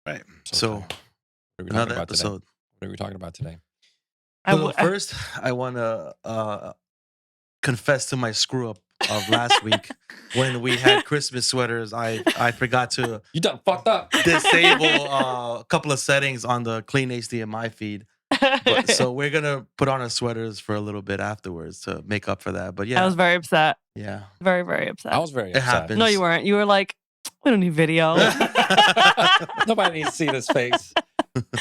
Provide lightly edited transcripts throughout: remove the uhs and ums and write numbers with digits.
Right. So What are we another talking about today? episode. What are we talking about today? So first, I want to confess to my screw up of last week when we had Christmas sweaters. I forgot to You done fucked up. disable a couple of settings on the clean HDMI feed. So we're gonna put on our sweaters for a little bit afterwards to make up for that. But yeah, I was very upset. yeah, Very, very upset. I was very it upset. happens. No, you weren't. You were like, we don't need video. Nobody needs to see this face.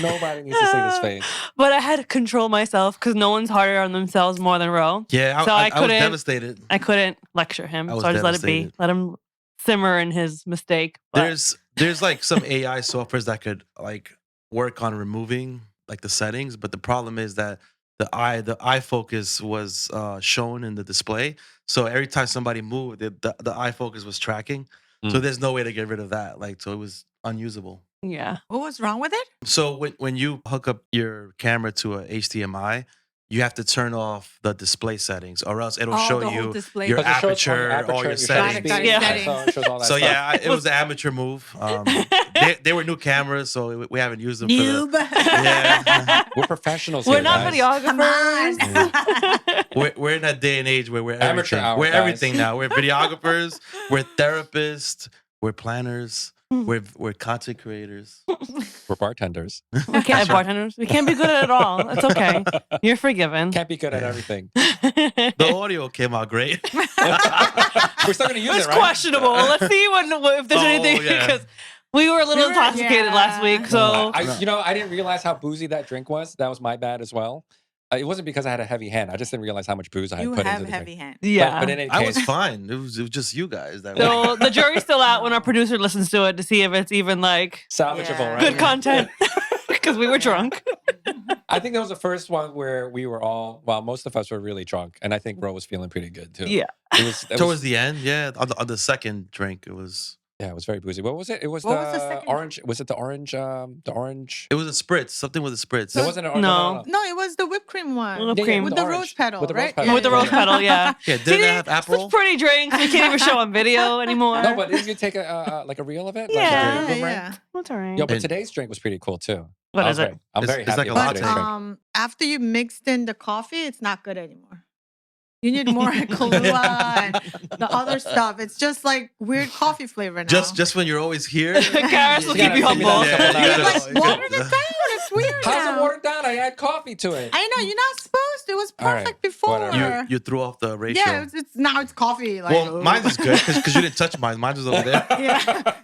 Nobody needs to see this face. But I had to control myself because no one's harder on themselves more than Ro. Yeah, So I was couldn't- devastated. I couldn't lecture him. I was So I just let it be. devastated. Let him simmer in his mistake. But There's like some AI softwares that could like work on removing like the settings, but the problem is that the eye focus was shown in the display. So every time somebody moved, the eye focus was tracking. So Mm. there's no way to get rid of that. Like, so it was unusable. yeah. What was wrong with it? So when you hook up your camera to a HDMI, you have to turn off the display settings, or else it'll show the whole you display. your Because it shows on aperture, all your shutter settings. speed, Yeah. so it shows all that So stuff. yeah, it was an amateur move. They were new cameras, so we haven't used them. Noob. Yeah. We're professionals We're here, not guys. Come on. videographers. We're in that day and age where we're Amateur everything. hour, We're guys. everything now. We're videographers. We're therapists. We're planners. We're content creators. We're bartenders. We can't be bartenders. We can't be good at it all. It's okay. You're forgiven. Can't be good at everything. The audio came out great. We're still going to use It's it, right? questionable. Let's see if there's Oh, anything yeah. because we were a little intoxicated last week. So I didn't realize how boozy that drink was. That was my bad as well. It wasn't because I had a heavy hand. I just didn't realize how much booze I had You put have into the heavy drink. hands. yeah. But in any I case, was fine. It was just you guys that So the jury's still out when our producer listens to it to see if it's even like salvageable, Yeah. right? good content because we were drunk. I think that was the first one where we were all, well, most of us were really drunk. And I think Ro was feeling pretty good too. Yeah. It towards was, the end. Yeah, on the second drink, it was very boozy. What was it? It was What was the second orange. Was it the orange? The orange? it was a spritz. Something with a spritz. It wasn't an No. No, it was the whipped cream one. Whipped cream. With the the orange. rose petal, With the rose right? petal. With the rose petal, yeah. Yeah, didn't it have Such apple? pretty drinks we can't even show on video anymore. No, but didn't you take a like a reel of it? Like Yeah. a boomerang? Yeah. That's all right. Yo, but And- today's drink was pretty cool too. What I is was it? I'm It's- very it's happy like a about latte. today's drink. After you mixed in the coffee, it's not good anymore. You need more Kahlua and the other stuff. It's just like weird coffee flavor now. Just when you're always here. Karis will keep you gotta give me humble. that couple Yeah, dollars. like water it down. It's weird How's now. it watered down? I add coffee to it. I know you're not supposed to. It was All right, perfect before. whatever. You threw off the ratio. Yeah, it's now it's coffee. Like, Well, mine is good because you didn't touch mine. Mine was over there.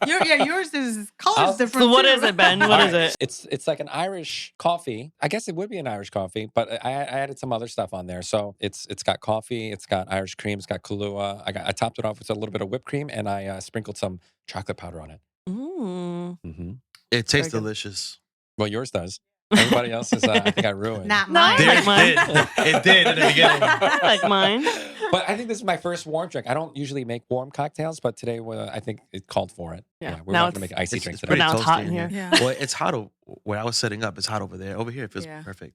yeah, yours is color's different. So what too. is it, Ben? What is it? It's like an Irish coffee. I guess it would be an Irish coffee, but I added some other stuff on there. So it's got coffee, it's got Irish cream, it's got Kahlua. I topped it off with a little bit of whipped cream, and I sprinkled some chocolate powder on it. Mm. Mm-hmm. It tastes Very good. delicious. Well, yours does. Everybody else's, I think I ruined. Not No, I mine. like mine. It did in the beginning. I like mine. But I think this is my first warm drink. I don't usually make warm cocktails, but today I think it called for it. Yeah. We're Now not going to make an icy it's drink But today. now it's hot toasty in here. Yeah. Well, it's hot where I was setting up. It's hot over there. Over here, it feels Yeah. perfect.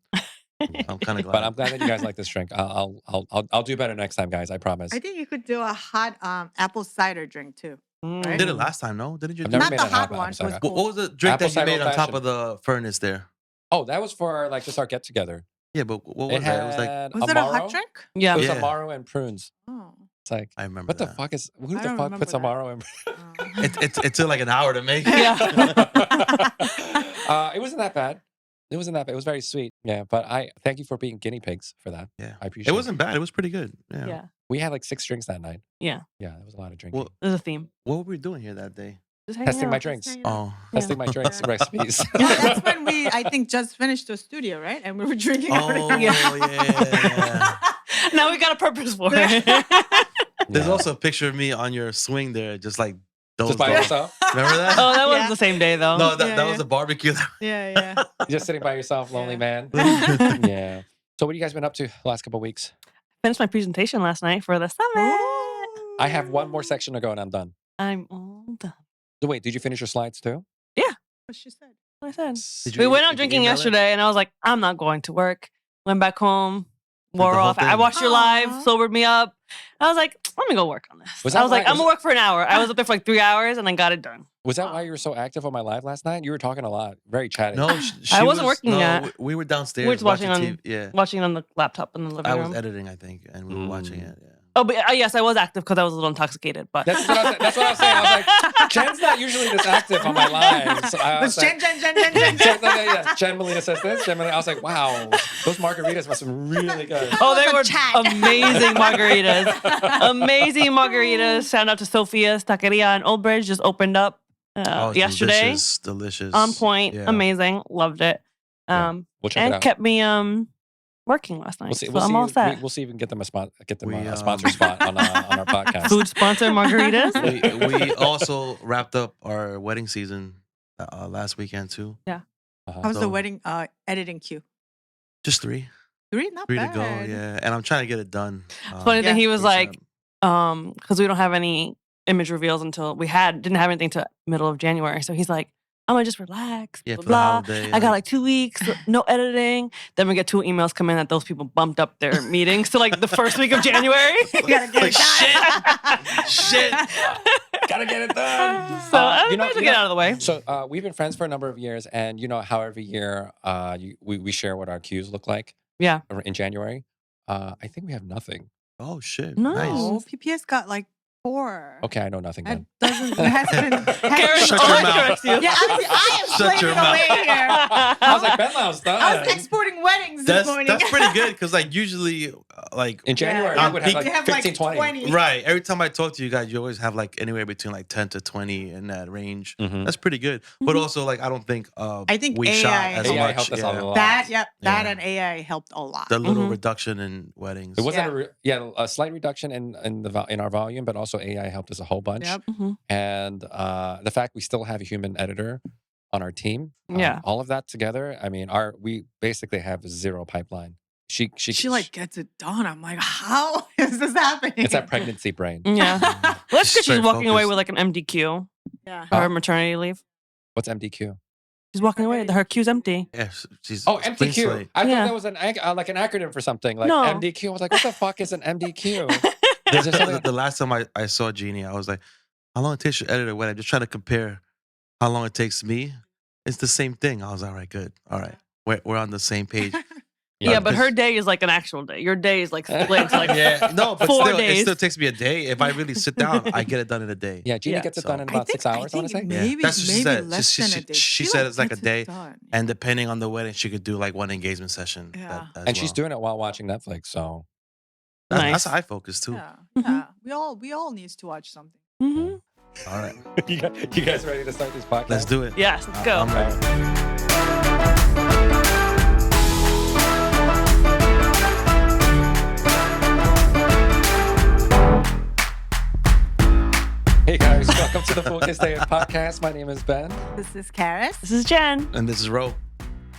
I'm kind of glad. But I'm glad that you guys like this drink. I'll do better next time, guys. I promise. I think you could do a hot apple cider drink too. Mm. You did it last time, no? Didn't you? I've do never Not made the an hot apple one. cider. It was What was the drink Apple that you cider made on top old-fashioned. of the furnace there? Oh, that was for like just our get together. Yeah, but what was It that? It was like had Was it a Amaro. hot drink? Yeah. It was Yeah. Amaro and prunes. Oh. It's like, I remember what the that. fuck is? Who I the don't fuck remember puts that. Amaro and? It took like an hour to make. Yeah. It wasn't that bad. It wasn't that bad. It was very sweet. Yeah, but I thank you for being guinea pigs for that. Yeah. I appreciate It wasn't bad. It was pretty good. Yeah. Yeah. We had like 6 drinks that night. Yeah. Yeah, it was a lot of drinking. Well, There's a theme. what were we doing here that day? Just hanging Testing my out. drinks. Oh, Testing my drinks recipes. Yeah, that's when we, I think, just finished the studio, right? And we were drinking out oh, of here. yeah. Now we got a purpose for it. There's Yeah. also a picture of me on your swing there, just like those. Just by yourself, Remember that? Oh, that was Yeah. the same day though. No, that Yeah, was yeah. a barbecue. Yeah. just sitting by yourself, lonely Yeah. man. Yeah. So what have you guys been up to the last couple of weeks? Finished my presentation last night for the summit. I have one more section to go and I'm done. I'm all done. So wait, did you finish your slides too? What she said. What I said. Did We you- went out did you drinking email it? yesterday, and I was like, I'm not going to work. Went back home, wore the whole off. I thing. watched your live, Aw. sobered me up. I was like, let me go work on this. Was I that was like, why- I'm gonna work for an hour. I was up there for like 3 hours and then got it done. Was that why you were so active on my live last night? You were talking a lot, very chatty. No, I wasn't working yet. We were downstairs. We were just watching TV. on- Yeah, Watching it on the laptop in the living I room. was editing, I think, and we were watching it. Yeah. Oh, but yes, I was active because I was a little intoxicated. But That's what I was saying. I was like, Jen's not usually this active on my lives. I was Jen. Jen Molina says this. Jen Molina. I was like, wow, those margaritas must have been really good. oh, they The were chat. amazing margaritas. Amazing margaritas. Shout out to Sophia's Taqueria in Old Bridge. Just opened up Oh, yesterday. delicious. On point. Yeah. Amazing. Loved it. Yeah. We'll check it And out. kept me working last night. We'll see. So We'll I'm see. all set. We'll see if we can get them a We, sponsor spot on our podcast. Food sponsor margaritas. We also wrapped up our wedding season last weekend too. How's the So- wedding editing queue? Just 3 Not 3 bad. to go. Yeah, and I'm trying to get it done. Funny that he was ASAP. like, because we don't have any image reveals until didn't have anything till middle of January. So he's like, I'm gonna just relax. Yeah, blah, for the blah. holiday, I got like 2 weeks, no editing. Then we get 2 emails come in that those people bumped up their meetings to like the first week of January. You gotta get Like, it done. shit. Gotta get it done. So I might as well get out of the way. So we've been friends for a number of years, and you know how every year we share what our cues look like. Yeah. In January, I think we have nothing. Oh shit! No. Nice. Oh, PPS got like 4. Okay, I know nothing That then. has been. Karen, Shut I'll your let mouth. correct you. Yeah, I am Shut playing your it away here. I was like, Ben Lau's done. I was exporting weddings this morning. That's pretty good because like usually like In January, Yeah. we would have You like have 15, like 20. 20. right. Every time I talk to you guys, you always have like anywhere between like 10 to 20 in that range. Mhm. That's pretty good. But also like I don't think I think we AI shot as AI much. helped us yeah. a lot. That Yeah. and AI helped a lot. The little Mhm. reduction in weddings. It wasn't Yeah. a slight reduction in our volume, but also AI helped us a whole bunch. Yep. Mhm. And the fact we still have a human editor on our team, Yeah. all of that together. I mean, we basically have 0 pipeline. She She gets it done. I'm like, how is this happening? it's that pregnancy brain. Yeah. Well, that's because she's Straight walking away focused. with like an MDQ Yeah. for her maternity leave. What's MDQ? She's walking away. Her queue's empty. Yeah, she's Oh, clean MDQ. slate. I Yeah. thought that was like an acronym for something like No. MDQ. I was like, what the fuck is an MDQ? Is there the, something? the last time I saw Jeannie, I was like, how long it takes you to edit a wedding? Just trying to compare how long it takes me. It's the same thing. I was all right, good. All right. We're on the same page. Yeah, but her because- day is like an actual day. Your day is like split into like Yeah, no, but 4 still, days. it still takes me a day. If I really sit down, I get it done in a day. Yeah, Jeannie Yeah. gets it So- done in about 6 hours, I want to say. Maybe, That's what she maybe said. less She- than she- a day. she She said like it's like a gets it day, done. And depending on the wedding, she could do like one engagement session. Yeah. as She's well. doing it while watching Netflix. So That's Nice. eye focus too. Yeah, Mhm. yeah. We all needs to watch something. hmm All right, you guys ready to start this podcast? let's do it. Yes, let's go. I'm ready. Hey guys, welcome to the Focus Day podcast. My name is Ben, This is Karis. This is Jen. And this is Ro.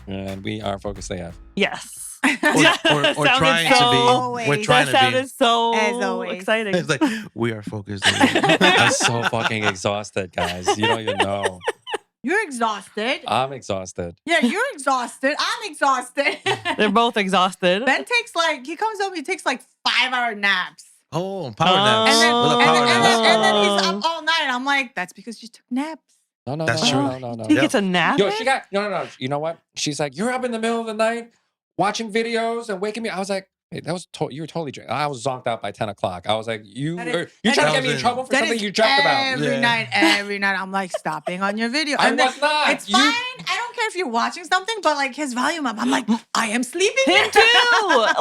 and we are Focus AF. Yes. Or Sounded trying to be. Always. We're trying that to sounded be. so As always. exciting. It's like we are focused. I'm so fucking exhausted, guys. You don't even know. You're exhausted. I'm exhausted. Yeah, you're exhausted. I'm exhausted. They're both exhausted. Ben he comes home, he takes like 5-hour naps. Oh, power naps. And then, Little and, power then, and, naps. then, and then he's up all night. I'm like, that's because you took naps. No, That's no, true. no, no, no. He Yeah. gets a nap. Yo, in? she got no. You know what? She's like, you're up in the middle of the night watching videos and waking me. I was like, hey, you were totally drunk. I was zonked out by 10 o'clock. I was like, you're That is- trying to that get me in is- trouble for That something is you dreamt about. every Yeah. every night. I'm like, stopping on your video. I And then- was not. It's fine. I don't care if you're watching something, but like his volume up. I'm like, I am sleeping. Him too.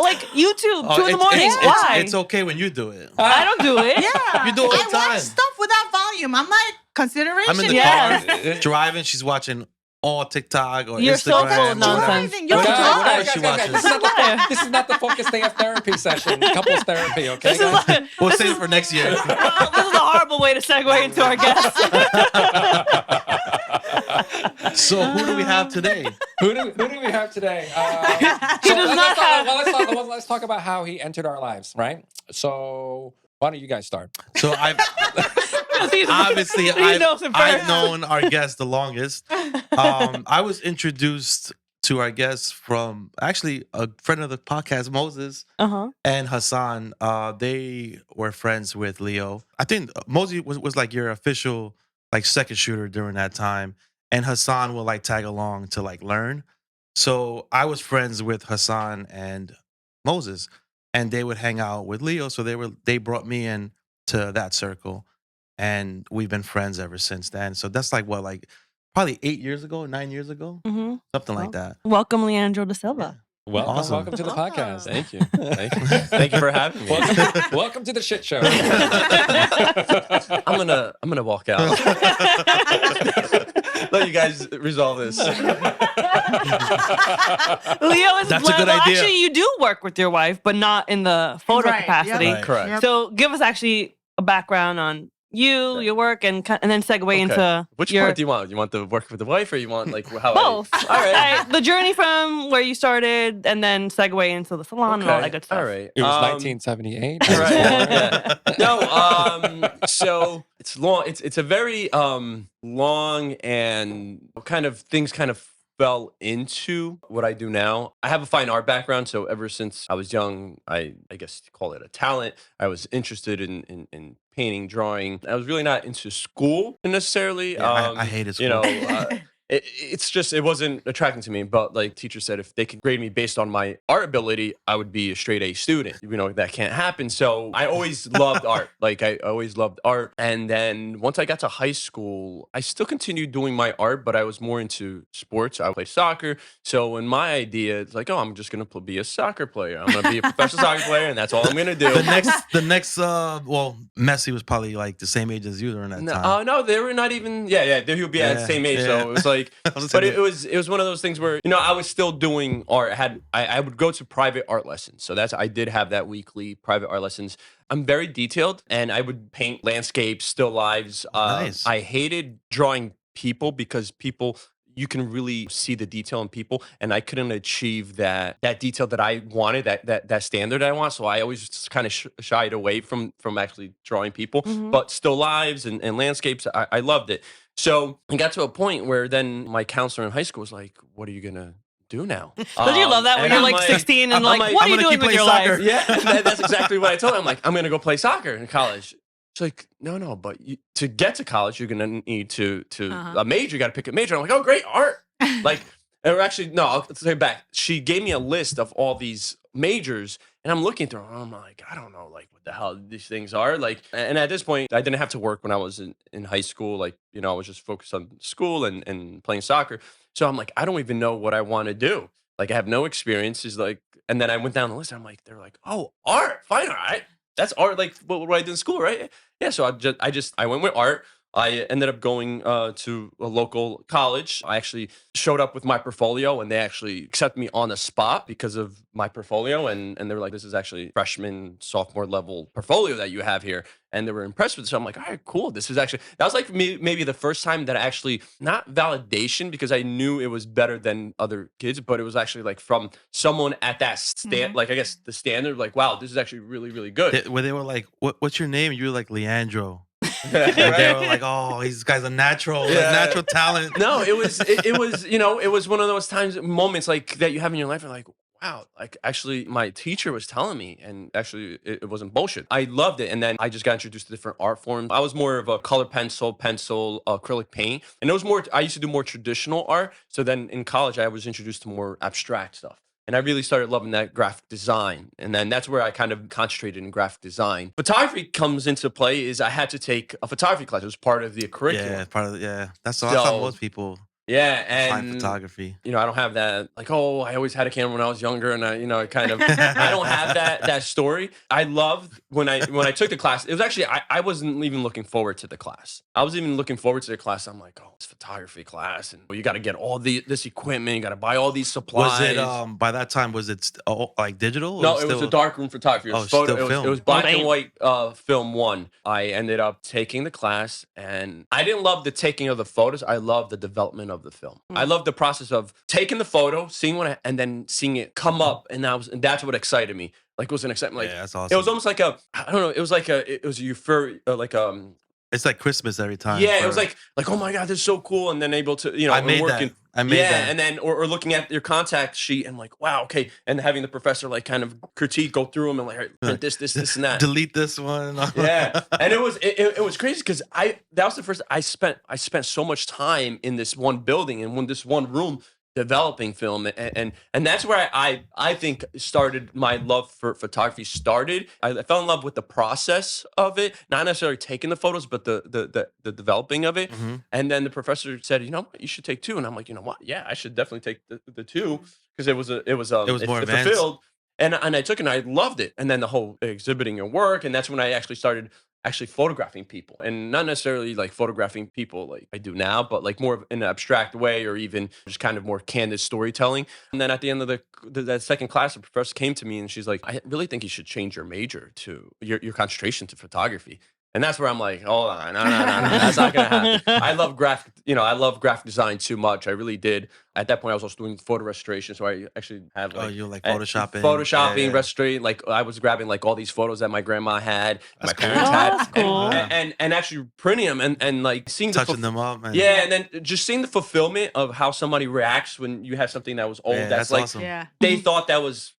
Like YouTube, Oh, 2 in the morning. Why? It's okay when you do it. I don't do it. Yeah. You do it all I the time. watch stuff without volume. I'm like, consideration. I'm in the Yes. car driving. She's watching all TikTok or You're so Instagram. full of or nonsense. Driving, Guys, you're Whatever driving. she watches. This is not the Focus Day of therapy session. Couples therapy, okay? This is guys? like, We'll this save is- it for next year. this is a horrible way to segue into our guest. So who do we have today? Who do we have today? He does not have- Let's talk about how he entered our lives, right? So why don't you guys start? So I've He's- obviously he knows him I've first. known our guest the longest. I was introduced to our guests from actually a friend of the podcast, Moses and Hassan. They were friends with Leo. I think Moses was like your official like second shooter during that time, and Hassan will like tag along to like learn. So I was friends with Hassan and Moses, and they would hang out with Leo. So they brought me in to that circle, and we've been friends ever since then. So that's like what, like probably 8 years ago, 9 years ago, something like that. Welcome, Leandro DaSilva. Welcome, Awesome. welcome to the podcast. Thank you. Thank you for having me. Welcome to the shit show. I'm gonna walk out. Let you guys resolve this. Leo is That's a good idea. Actually, you do work with your wife, but not in the photo Right, capacity. yep. Right. Correct. Yep. So give us actually a background on you, your work, and then segue into Which your part do you want? You want the work with the wife, or you want like how? both. All right. The journey from where you started, and then segue into the salon and all that good stuff. All right. It was 1978. Right. Yeah. No. So it's long. It's a very long and kind of things kind of fell into what I do now. I have a fine art background, so ever since I was young, I guess you call it a talent. I was interested in painting, drawing. I was really not into school necessarily. Yeah, I hated school. You know, it's just it wasn't attracting to me. But like teacher said, if they could grade me based on my art ability, I would be a straight A student. You know that can't happen. So I always loved art. Like I always loved art. And then once I got to high school, I still continued doing my art, but I was more into sports. I played soccer. So in my idea, it's like, oh, I'm just gonna be a soccer player. I'm gonna be a professional soccer player, and that's all I'm gonna do. The next, well, Messi was probably like the same age as you during that time. No, they were not even. Yeah, he would be at the same age. So it was like, but it was one of those things where I was still doing art. I would go to private art lessons. So I did have that weekly private art lessons. I'm very detailed, and I would paint landscapes, still lives. Nice. I hated drawing people because people. You can really see the detail in people, and I couldn't achieve that detail that I wanted, that standard I want. So I always just kind of shied away from actually drawing people, but still lives and landscapes. I loved it. So I got to a point where then my counselor in high school was like, "What are you gonna do now?" Don't you love that when and you're I'm like 16 and I'm like, what are you gonna doing keep with your playing life? soccer. Yeah, that's exactly what I told her. I'm like, I'm gonna go play soccer in college. She's like, no, but to get to college, you're gonna need to a major. You got to pick a major. I'm like, oh, great, art. Like, or actually, no, I'll take it back. She gave me a list of all these majors, and I'm looking through them. And I'm like, I don't know, like what the hell these things are. Like, and at this point, I didn't have to work when I was in high school. Like, I was just focused on school and playing soccer. So I'm like, I don't even know what I want to do. Like, I have no experiences. Like, and then I went down the list. And I'm like, they're like, oh, art, fine art. That's art, like what I did in school, right? Yeah. So I went with art. I ended up going to a local college. I actually showed up with my portfolio, and they actually accepted me on the spot because of my portfolio. And they were like, this is actually freshman, sophomore level portfolio that you have here. And they were impressed with it. So I'm like, all right, cool. That was like maybe the first time that I actually, not validation, because I knew it was better than other kids, but it was actually like from someone at that like I guess the standard, like, wow, this is actually really, really good. Where they were like, what's your name? You were like, Leandro. And they were like, oh, this guy's a natural, like, natural talent. No, it was it was one of those moments like that you have in your life. You're like, wow, like actually my teacher was telling me, and actually it wasn't bullshit. I loved it. And then I just got introduced to different art forms. I was more of a color pencil, acrylic paint. And it was more, I used to do more traditional art. So then in college, I was introduced to more abstract stuff. And I really started loving that graphic design. And then that's where I kind of concentrated in graphic design. Photography comes into play is I had to take a photography class. It was part of the curriculum. Yeah, that's how most people Yeah, find and photography. I don't have that like, oh, I always had a camera when I was younger, and I kind of I don't have that story. I loved when I took the class. It was actually I wasn't even looking forward to the class. I was even looking forward to the class. I'm like, oh, it's photography class, and you got to get all this equipment, you got to buy all these supplies. Was it by that time? Was it like digital? No, it was a darkroom photography. It was still film. It was black and white film one. I ended up taking the class, and I didn't love the taking of the photos. I loved the development of the film. I love the process of taking the photo, seeing and then seeing it come up, and that's what excited me. Like, it was an excitement. Like, yeah, that's awesome. it was almost like it was like a euphoria, like It's like Christmas every time. Yeah, it was like oh my god, this is so cool, and then able to I made working. that. I made that. And then or looking at your contact sheet and like wow, okay, and having the professor like kind of critique, go through them and like all right, print this, and that. Delete this one. Yeah, and it was crazy because that was the first I spent so much time in this one building and this one room developing film and that's where I think started my love for photography started. I fell in love with the process of it, not necessarily taking the photos, but the developing of it. And then the professor said, you know what, you should take two, and I'm like, you know what, yeah, I should definitely take the two because it was more advanced. fulfilled. And I took it and I loved it. And then the whole exhibiting your work, and that's when I actually started photographing people, and not necessarily like photographing people like I do now, but like more in an abstract way, or even just kind of more candid storytelling. And then at the end of that second class, the professor came to me and she's like, I really think you should change your major to your concentration to photography. And that's where I'm like, hold on, no, that's not gonna happen. I love graphic design too much. I really did. At that point, I was also doing photo restoration, so I actually have like, you like photoshopping, yeah. Restorating. Like I was grabbing like all these photos that my grandma had, That's my parents cool. had, Oh, that's cool. and actually printing them and like seeing touching them up, man. yeah, and then just seeing the fulfillment of how somebody reacts when you have something that was old. Yeah, that's like awesome. Yeah. they thought that was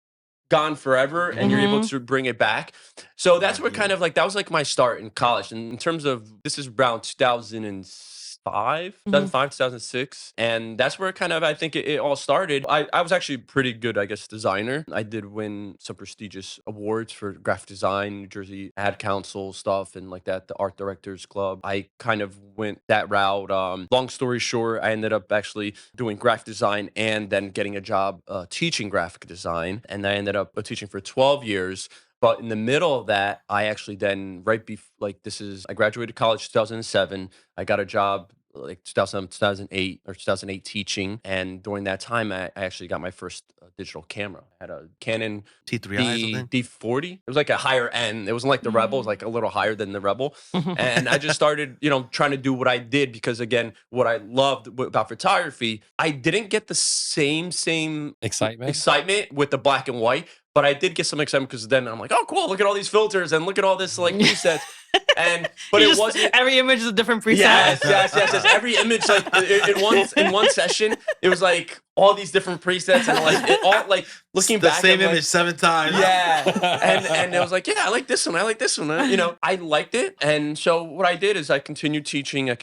gone forever and you're able to bring it back. So that's where kind of like that was like my start in college. And in terms of this is around 2006, and that's where kind of I think it all started. I was actually a pretty good, I guess, designer. I did win some prestigious awards for graphic design, New Jersey Ad Council stuff, and like that, the Art Directors Club. I kind of went that route. Long story short, I ended up actually doing graphic design and then getting a job teaching graphic design, and I ended up teaching for 12 years. But in the middle of that, I actually then I graduated college 2007. I got a job like 2008 or 2008 teaching. And during that time, I actually got my first digital camera. I had a Canon T3i D40. It was like a higher end. It wasn't like the Rebel. It was like a little higher than the Rebel. And I just started, trying to do what I did because, again, what I loved about photography, I didn't get the same excitement with the black and white. But I did get some excitement because then I'm like, oh, cool! Look at all these filters and look at all this like presets. But it wasn't. Every image is a different preset. Yes. Every image, like in one session, it was like all these different presets and like it all like looking the back. Same image like, 7 times. Yeah, and it was like, yeah, I like this one. I like this one. I liked it, and so what I did is I continued teaching. I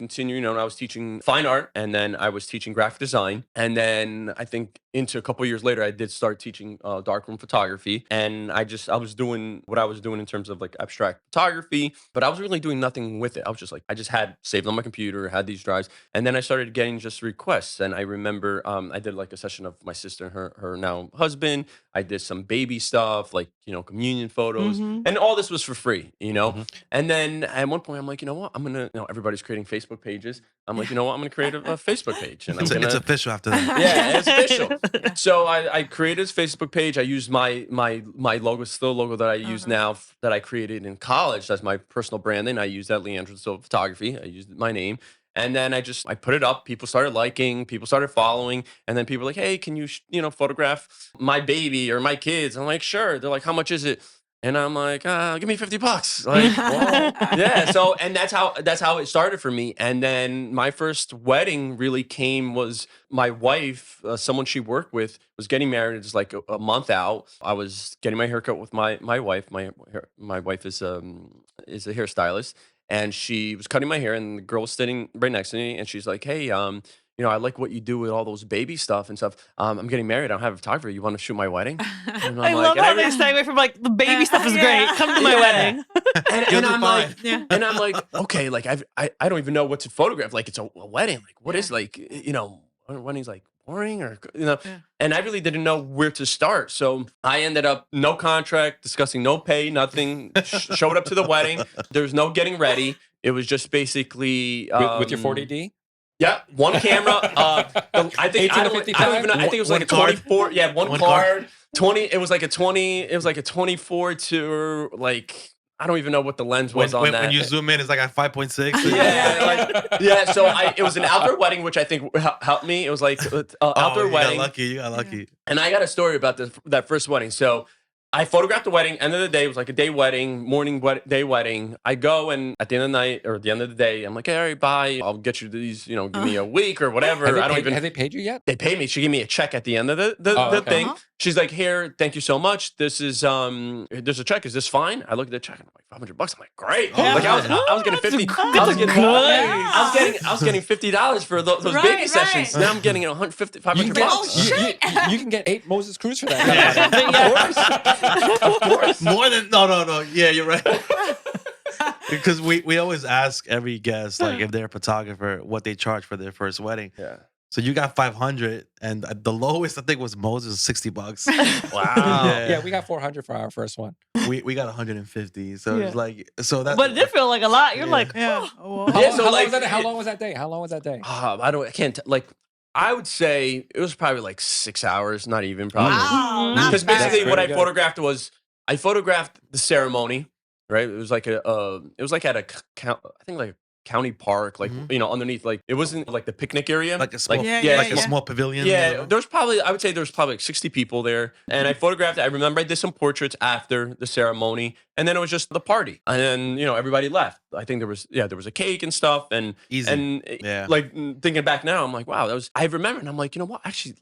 was teaching fine art, and then I was teaching graphic design, and then I think into a couple years later, I did start teaching darkroom photography, and I was doing what I was doing in terms of like abstract photography, but I was really doing nothing with it. I was just like, I just had saved on my computer, had these drives, and then I started getting just requests, and I remember I did like a session of my sister and her now husband. I did some baby stuff, like, communion photos, and all this was for free, And then at one point I'm like, you know what? I'm going to, everybody's creating Facebook pages. I'm like, you know what? I'm going to create a Facebook page. And it's official after that. Yeah, it's official. So I created this Facebook page. I used my logo, still logo that I use now that I created in college. That's my personal branding. I used that Leandro DaSilva Photography. I used my name. And then I put it up. People started liking, people started following, and then people were like, "Hey, can you, photograph my baby or my kids?" I'm like, "Sure." They're like, "How much is it?" And I'm like, "Give me $50." Like, well, yeah. So, and that's how it started for me. And then my first wedding really was my wife, someone she worked with, was getting married. It's like a month out. I was getting my haircut with my wife. My wife is a hairstylist. And she was cutting my hair, and the girl was sitting right next to me, and she's like, "Hey, I like what you do with all those baby stuff and stuff. I'm getting married. I don't have a photographer. You want to shoot my wedding?" And I love how they stay away from like the baby stuff is great. Come to my wedding. And I'm like, okay, like I don't even know what to photograph. Like it's a wedding. Like what is like wedding's like boring or and I really didn't know where to start. So I ended up no contract, discussing no pay, nothing. Showed up to the wedding. There was no getting ready. It was just basically with your 40D. Yeah, one camera. I think I don't even know. I think it was like a 24. Yeah, one card. 20. It was like a 20. It was like a 24 to like. I don't even know what the lens was on that. When you zoom in, it's like at 5.6. Yeah. So it was an outdoor wedding, which I think helped me. It was like outdoor wedding. You got lucky. And I got a story about that first wedding. So I photographed the wedding. End of the day, it was like a day wedding, day wedding. I go and at the end of the night or at the end of the day, I'm like, hey, all right, bye. I'll get you these, give me a week or whatever. Have they paid you yet? They paid me. She gave me a check at the end of the okay. thing. She's like, here, thank you so much. This is there's a check. Is this fine? I look at the check and I'm like, $500. I'm like, great. Like I was getting 50. I was getting $50 for those baby sessions. Now I'm getting $150, $500. You can get 8 Moses Cruise for that. Of course. More than no. Yeah, you're right. Because we always ask every guest like if they're a photographer what they charge for their first wedding. Yeah. So you got 500, and the lowest I think was Moses $60. Wow. Yeah, we got 400 for our first one. We got 150. So it's like that. But it did feel like a lot. You're like, Yeah. oh. Well, Yeah, so How long was that day? I can't like. I would say it was probably like 6 hours, not even probably. wow. Not Because bad. basically, what I good. photographed was I photographed the ceremony, right? It was like at a county park, like underneath, like it wasn't like the picnic area, like a small, Yeah, a small pavilion. Yeah, I would say there was probably like 60 people there, and I photographed it. I remember I did some portraits after the ceremony, and then it was just the party, and then everybody left. I think there was a cake and stuff, and Easy. and Yeah. like thinking back now, I'm like, wow, I remember, and I'm like, you know what, I actually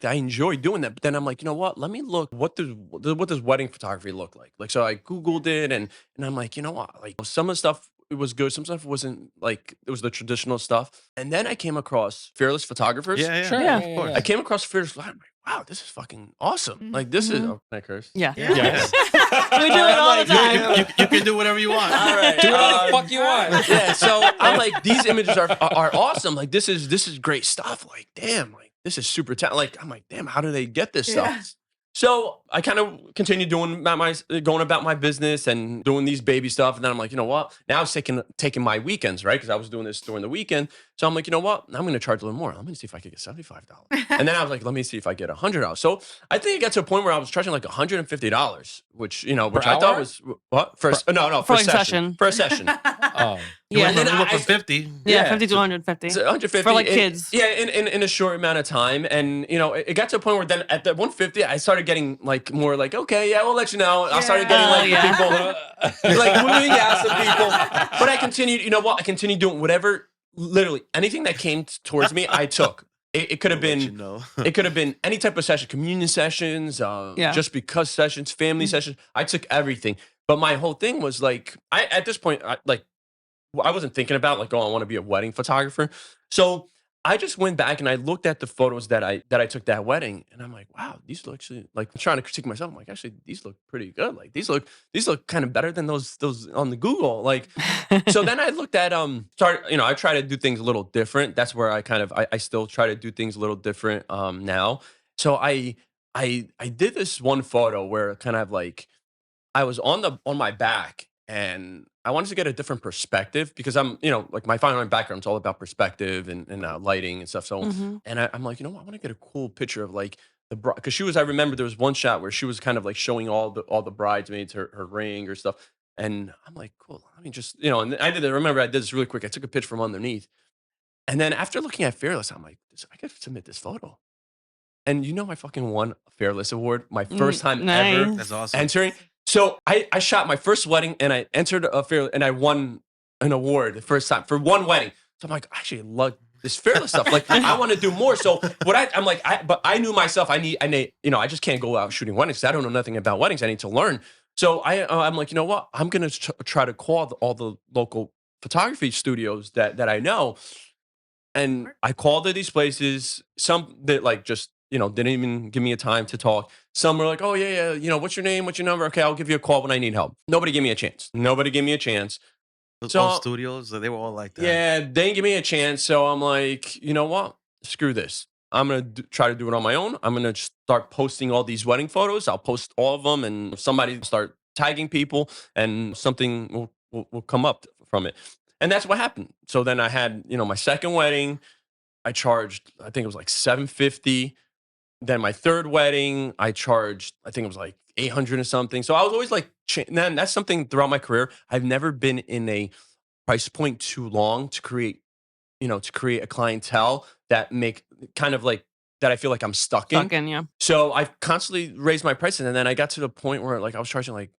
I enjoyed doing that, but then I'm like, you know what, let me look, what does wedding photography look like? Like, so I Googled it, and I'm like, you know what, like some of the stuff. It was good. Some stuff wasn't like it was the traditional stuff. And then I came across Fearless Photographers. Yeah, Sure. Yeah. of course. I came across Fearless. I'm like, wow, this is fucking awesome. Like this is. Oh, can I curse? Yeah. Yes. We do it all the time. You can do whatever you want. All right. Do whatever the fuck you want. Yeah. So I'm like, these images are awesome. Like this is great stuff. Like damn. Like this is super talented. Like I'm like, damn. How do they get this stuff? So I kind of continued going about my business and doing these baby stuff. And then I'm like, you know what? Now I was taking my weekends, right? Because I was doing this during the weekend. So I'm like, you know what? I'm going to charge a little more. Let me see if I could get $75. And then I was like, let me see if I get $100. So I think it got to a point where I was charging like $150, which I thought was what? For a session. For a session. Oh. Yeah, And then we went from 50. Yeah, 50 to 150. So 150 For like kids. Yeah, in a short amount of time, and it got to a point where then at the 150, I started getting like more like, okay, yeah, we'll let you know. I started getting like people like moving out some people, but I continued. You know what? I continued doing whatever, literally anything that came towards me, I took. It could have been it could have been any type of session, communion sessions, just because sessions, family sessions. I took everything, but my whole thing was like, at this point, I wasn't thinking about like, oh, I want to be a wedding photographer. So I just went back and I looked at the photos that I took that wedding, and I'm like, wow, these look actually, like, I'm trying to critique myself. I'm like, actually, these look pretty good. Like these look kind of better than those on the Google. Like, so then I looked at I try to do things a little different. That's where I still try to do things a little different now. So I did this one photo where kind of like I was on my back, and I wanted to get a different perspective because I'm, like my fine art background's all about perspective and lighting and stuff. So, and I'm like, I want to get a cool picture of like the bride, because I remember there was one shot where she was kind of like showing all the bridesmaids her ring or stuff. And I'm like, cool. I mean, just, and I did this really quick. I took a picture from underneath. And then after looking at Fearless, I'm like, I got to submit this photo. And I fucking won a Fearless award. My first time ever That's awesome. entering. So I shot my first wedding, and I entered a Fearless, and I won an award the first time for one wedding. So I'm like, I actually love this Fearless stuff. Like I want to do more. So but I knew myself. I need, I just can't go out shooting weddings. I don't know nothing about weddings. I need to learn. So I'm like, you know what? I'm gonna try to call all the local photography studios that I know, and I called at these places. Some that like just didn't even give me a time to talk. Some were like, oh, yeah, what's your name? What's your number? Okay, I'll give you a call when I need help. Nobody gave me a chance. Those So- old studios, they were all like that. Yeah, they didn't give me a chance. So I'm like, you know what? Screw this. I'm going to try to do it on my own. I'm going to start posting all these wedding photos. I'll post all of them, and somebody start tagging people, and something will come up from it. And that's what happened. So then I had, my second wedding. I charged, I think it was like $750. Then my third wedding, I charged, I think it was like $800 or something. So I was always like, man, that's something throughout my career. I've never been in a price point too long to create a clientele that make kind of like that I feel like I'm stuck in. Stuck in, yeah. So I constantly raised my prices, and then I got to the point where like I was charging like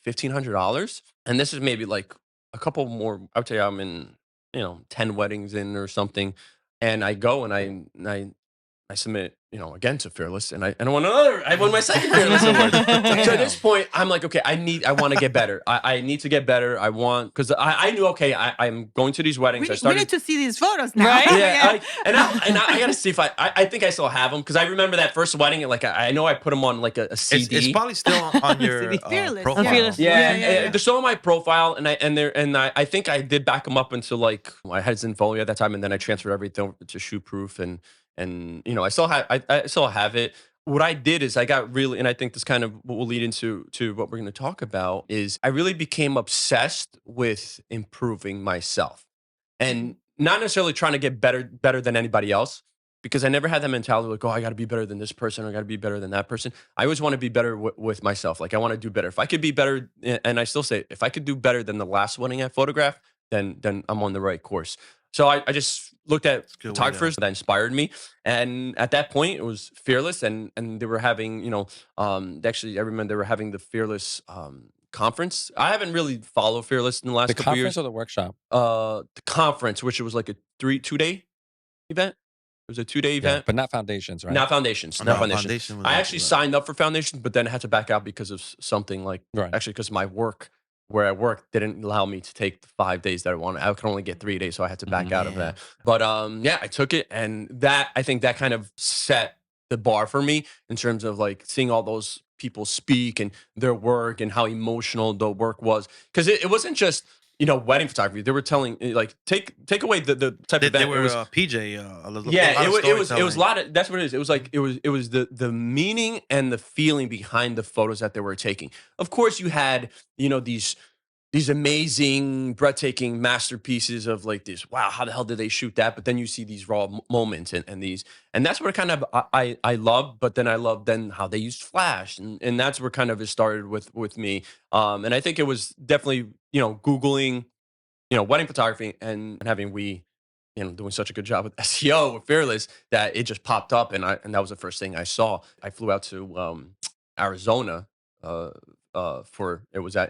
$1,500, and this is maybe like a couple more. I would say I'm in 10 weddings in or something, and I go and I submit, again to Fearless, and I won another. I won my second Fearless award. So at this point, I'm like, okay, I want to get better. I need to get better. Because I knew, okay, I'm going to these weddings. We need to see these photos now. Right? Yeah, I gotta see if I think I still have them because I remember that first wedding. And like I know I put them on like a CD. It's probably still on your Fearless, profile. Fearless. Yeah, they're still on my profile, and I think I did back them up until like I had Zenfolio at that time, and then I transferred everything to Shoeproof, and I still have it. What I did is I got really, and I think this kind of will lead into what we're going to talk about, is I really became obsessed with improving myself, and not necessarily trying to get better than anybody else, because I never had that mentality like, oh, I got to be better than this person, or I got to be better than that person. I always want to be better with myself. Like I want to do better. If I could be better, and I still say, if I could do better than the last wedding I photographed, then I'm on the right course. So I just looked at photographers that inspired me, and at that point it was Fearless, and they were having actually I remember they were having the Fearless conference. I haven't really followed Fearless in the last couple years. The conference or the workshop? The conference, which was like a 2-day event. It was a 2-day event, but not foundations, right? Not foundations. Not foundations. I actually signed up for foundations, but then I had to back out because of something like actually because my work. Where I worked didn't allow me to take the 5 days that I wanted. I could only get 3 days, so I had to back out of that. But I took it, and I think that kind of set the bar for me in terms of like seeing all those people speak and their work and how emotional the work was. Because it wasn't just wedding photography. They were telling like take away the type of event. They were PJ. It was a lot of. That's what it is. It was like it was the meaning and the feeling behind the photos that they were taking. Of course, you had these amazing, breathtaking masterpieces of like this. Wow, how the hell did they shoot that? But then you see these raw moments and that's where kind of I love. But then I love how they used flash, and that's where kind of it started with me. And I think it was definitely Googling wedding photography and having doing such a good job with SEO with Fearless that it just popped up, and that was the first thing I saw. I flew out to Arizona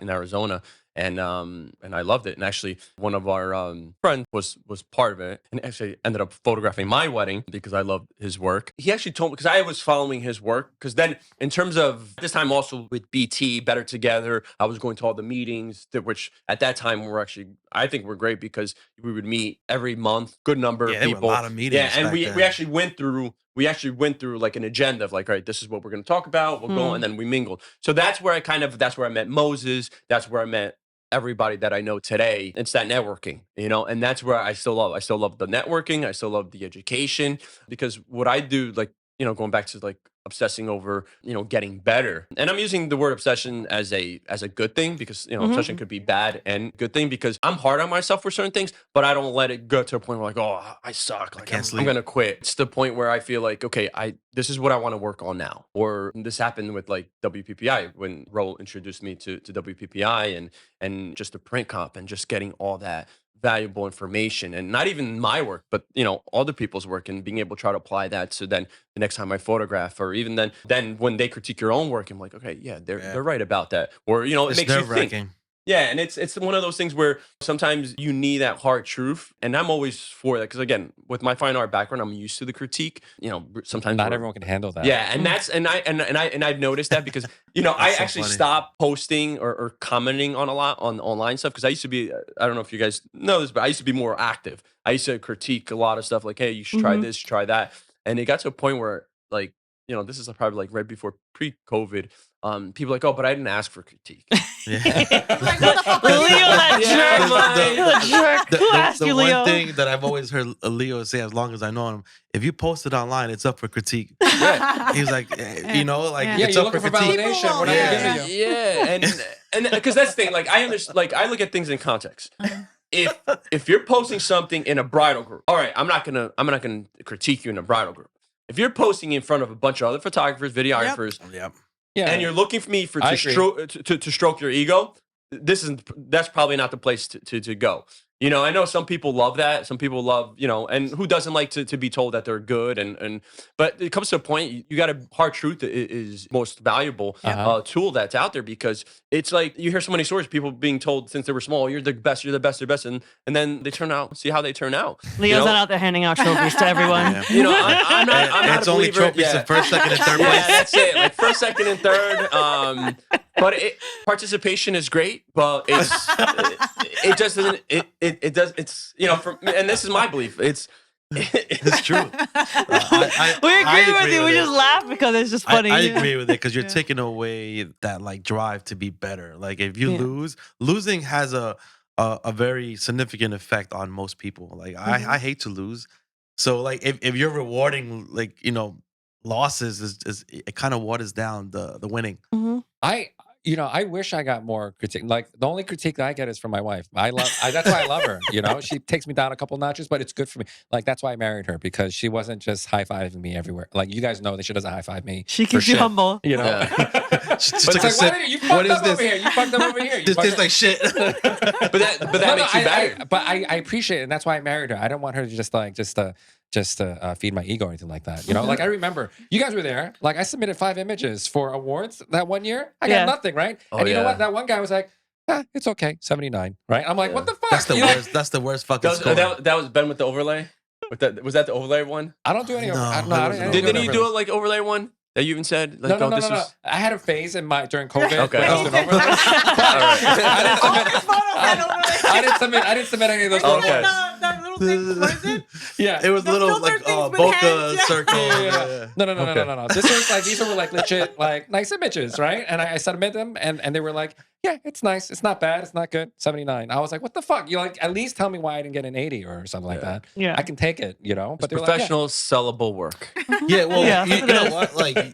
in Arizona, and I loved it. And actually, one of our friends was part of it, and actually ended up photographing my wedding because I loved his work. He actually told me, because I was following his work, because then in terms of this time also with BT Better Together, I was going to all the meetings which at that time were actually, I think, were great because we would meet every month, good number of people. There were a lot of meetings. Yeah, and we actually went through like an agenda of like, all right, this is what we're going to talk about. We'll go, and then we mingled. So that's where that's where I met Moses. That's where I met everybody that I know today. It's that networking, and that's where I still love the networking. I still love the education, because what I do, like, going back to like obsessing over, getting better. And I'm using the word obsession as a good thing, because, obsession could be bad and good thing, because I'm hard on myself for certain things, but I don't let it go to a point where like, oh, I suck. Like, I'm going to quit. It's the point where I feel like, okay, this is what I want to work on now. Or this happened with like WPPI when Ro introduced me to WPPI and just the print comp and just getting all that valuable information, and not even my work, but other people's work, and being able to try to apply that. So then the next time I photograph, or even then when they critique your own work, I'm like, okay, yeah, they're right about that. Or it makes you think. Yeah, and it's one of those things where sometimes you need that hard truth, and I'm always for that, because again, with my fine art background, I'm used to the critique. Sometimes not everyone can handle that. Yeah, and I've noticed that, because I actually stopped posting or commenting on a lot on online stuff, because I used to be, I don't know if you guys know this, but I used to be more active. I used to critique a lot of stuff like, hey, you should try this, try that, and it got to a point where like, this is probably like right before pre-COVID. People are like, oh, but I didn't ask for critique. Leo, that jerk. Who asked you, Leo? One thing that I've always heard Leo say, as long as I know him, if you post it online, it's up for critique. Yeah. He's like, it's up for critique. Validation. We're not giving you. Yeah, and because that's the thing. Like I understand. Like I look at things in context. If you're posting something in a bridal group, all right, I'm not gonna critique you in a bridal group. If you're posting in front of a bunch of other photographers, videographers, and you're looking for me to stroke your ego, that's probably not the place to go. You know, I know some people love that. Some people love, you know, and who doesn't like to be told that they're good? But it comes to a point, you got a hard truth is most valuable tool that's out there, because it's like you hear so many stories, people being told since they were small, you're the best, you're the best, you're the best. And then they turn out, see how they turn out. Leo's not out there handing out trophies to everyone. Yeah. You know, I'm not It's a only believer. trophies in first, second, and third Yeah, place. that's it. Like first, second, and third. But participation is great, but it just doesn't. It does. It's, you know, and this is my belief. It's true. We agree with you. We just laugh because it's just funny. I agree with it, because you're taking away that like drive to be better. Like if you losing has a very significant effect on most people. Like I hate to lose. So like if you're rewarding, like, you know, losses is it kind of waters down the winning. I wish I got more critique. Like the only critique that I get is from my wife. That's why I love her. You know, she takes me down a couple notches, but it's good for me. Like that's why I married her, because she wasn't just high fiving me everywhere. Like you guys know that she doesn't high five me. She keeps you humble. You know, But it's like, you fucked up over here. You fucked up over here. This tastes like shit. but that makes you better. But I appreciate it, and that's why I married her. I don't want her to just to feed my ego or anything like that. You know, like I remember you guys were there. Like I submitted 5 images for awards that one year. I got nothing, right? And you know what? That one guy was like, it's okay, 79, right? I'm like, what the fuck? That's the worst. That's the worst fucking score. That was Ben with the overlay. Was that the overlay one? I don't do any. Didn't you do it like overlay one? That you even said? Like, no. I had a phase during COVID. Okay. When I was doing overlay. I didn't submit any of those. Okay. That little thing, what is it? Yeah, it was The little filter like things with Boca hands, circle. Yeah. No. This was like, these were like legit, like nice images, right? And I submitted them, and they were like, yeah, it's nice, it's not bad, it's not good, 79. I was like, what the fuck? You like at least tell me why I didn't get an 80 or something like that. Yeah, I can take it, you know. But it's professional, sellable work. Yeah, well, Yeah, you know what? Like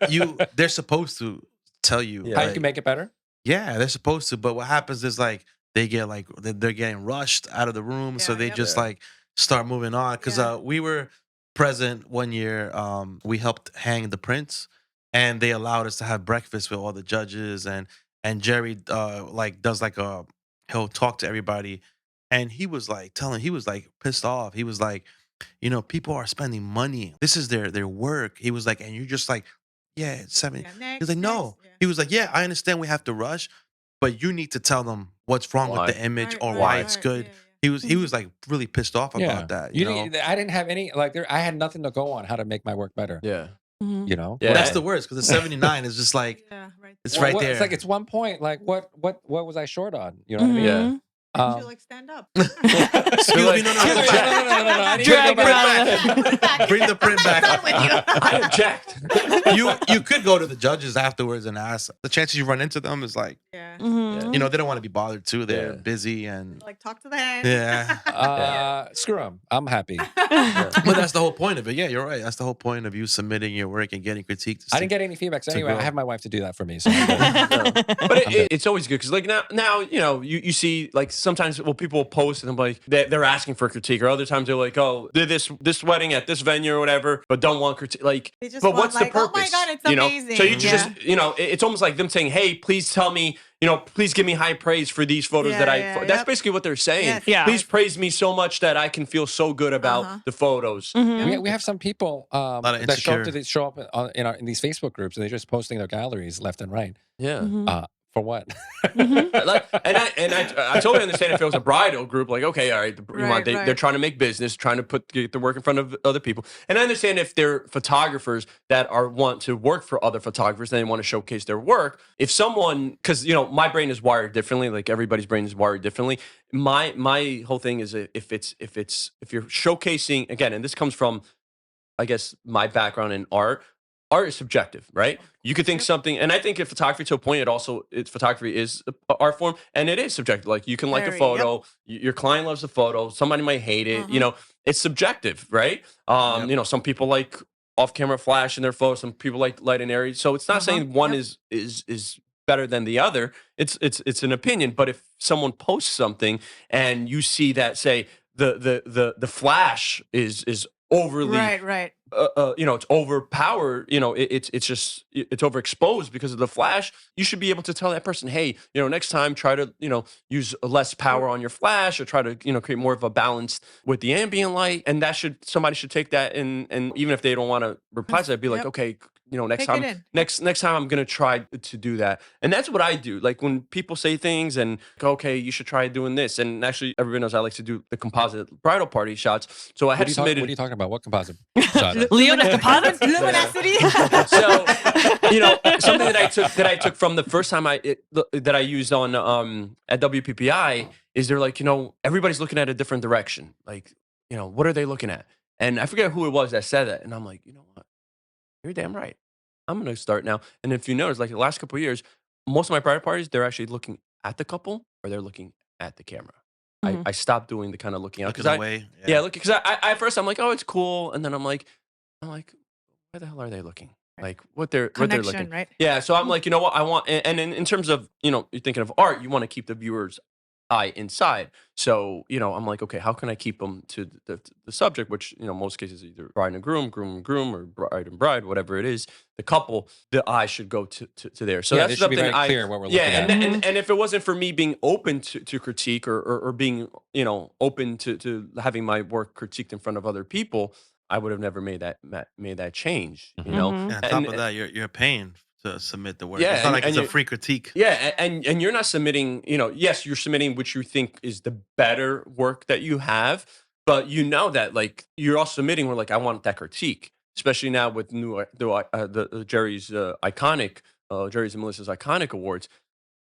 they're supposed to tell you how you can make it better. Yeah, they're supposed to. But what happens is like they get like they're getting rushed out of the room, so they just like start moving on. Because we were present one year. We helped hang the prints, and they allowed us to have breakfast with all the judges, and Jerry like does like he'll talk to everybody, and he was like pissed off. He was like, you know, people are spending money. This is their work. He was like, and you're just like, yeah, it's 70. He was like, no. He was like, yeah, I understand we have to rush, but you need to tell them what's wrong with the image or why it's good. He was like really pissed off about that. You know? I didn't have any I had nothing to go on how to make my work better. Yeah. You know, well, that's the worst, because the 79 is just like it's right there. It's like it's 1 point. Like what was I short on? You know what I mean? Yeah. You like stand up. Excuse me, no. I need to go back. Bring the print back. I object. You could go to the judges afterwards and ask. The chances you run into them is like, you know, they don't want to be bothered too. They're busy and like talk to the hand. Screw them. I'm happy. But that's the whole point of it. Yeah, you're right. That's the whole point of you submitting your work and getting critiqued. I didn't get any feedback. So anyway, I have my wife to do that for me. So but it's always good, because like now you know you see like sometimes people will post and I'm like they're asking for critique, or other times they're like, oh, did this wedding at this venue or whatever, but don't want critique. Like, but what's the purpose? Oh my God, it's amazing. So you just you know, it's almost like them saying, hey, please tell me, you know, please give me high praise for these photos that's basically what they're saying. Please praise me so much that I can feel so good about the photos. We have some people that show up in these Facebook groups, and they're just posting their galleries left and right. Yeah. For what? Like, I totally understand if it was a bridal group, like, okay, all right, they're trying to make business, trying to get the work in front of other people. And I understand if they're photographers that want to work for other photographers and they want to showcase their work. If someone, because, you know, my brain is wired differently, like everybody's brain is wired differently. My whole thing is if you're showcasing, again, and this comes from, I guess, my background in art is subjective, right? You could think something, and I think in photography, to a point, photography is an art form, and it is subjective. Like, you can like a photo, your client loves the photo, somebody might hate it, you know, it's subjective, right? You know, some people like off-camera flash in their photos, some people like light and airy. So it's not saying one is better than the other. It's an opinion. But if someone posts something and you see that, say the flash is overly it's overpowered. It's overexposed because of the flash. You should be able to tell that person, hey, next time try to use less power on your flash, or try to create more of a balance with the ambient light. And somebody should take that, and even if they don't want to reply to that, be like, okay, next Take it time, in. next time I'm gonna try to do that. And that's what I do. Like when people say things and go, okay, you should try doing this. And actually, everybody knows I like to do the composite bridal party shots. So I had submitted. What are you talking about? What composite shot? Leo the composite. Luminosity. So something that I took from the first time that I used on at WPPI is they're like, everybody's looking at a different direction. Like, what are they looking at? And I forget who it was that said that. And I'm like, you know what? You're damn right. I'm going to start now. And if you notice, like the last couple of years, most of my private parties, they're actually looking at the couple, or they're looking at the camera. I stopped doing the kind of looking out. Looking away. Because I at first I'm like, oh, it's cool. And then I'm like, where the hell are they looking? Like what they're looking. Right? Yeah. So I'm like, you know what I want. And in terms of, you're thinking of art, you want to keep the viewer's eye inside. So, I'm like, okay, how can I keep them to the subject, which, most cases either bride and groom, groom and groom, or bride and bride, whatever it is, the couple, the eye should go to there. So that's should be something very clear what we're looking at. and if it wasn't for me being open to critique, or being, open to having my work critiqued in front of other people, I would have never made that change, And on top of that, you're paying to submit the work. It's not like it's a free critique. Yeah, and you're not submitting, yes, you're submitting what you think is the better work that you have, but that like you're also submitting where like I want that critique, especially now with the Jerry's iconic Jerry's and Melissa's iconic awards.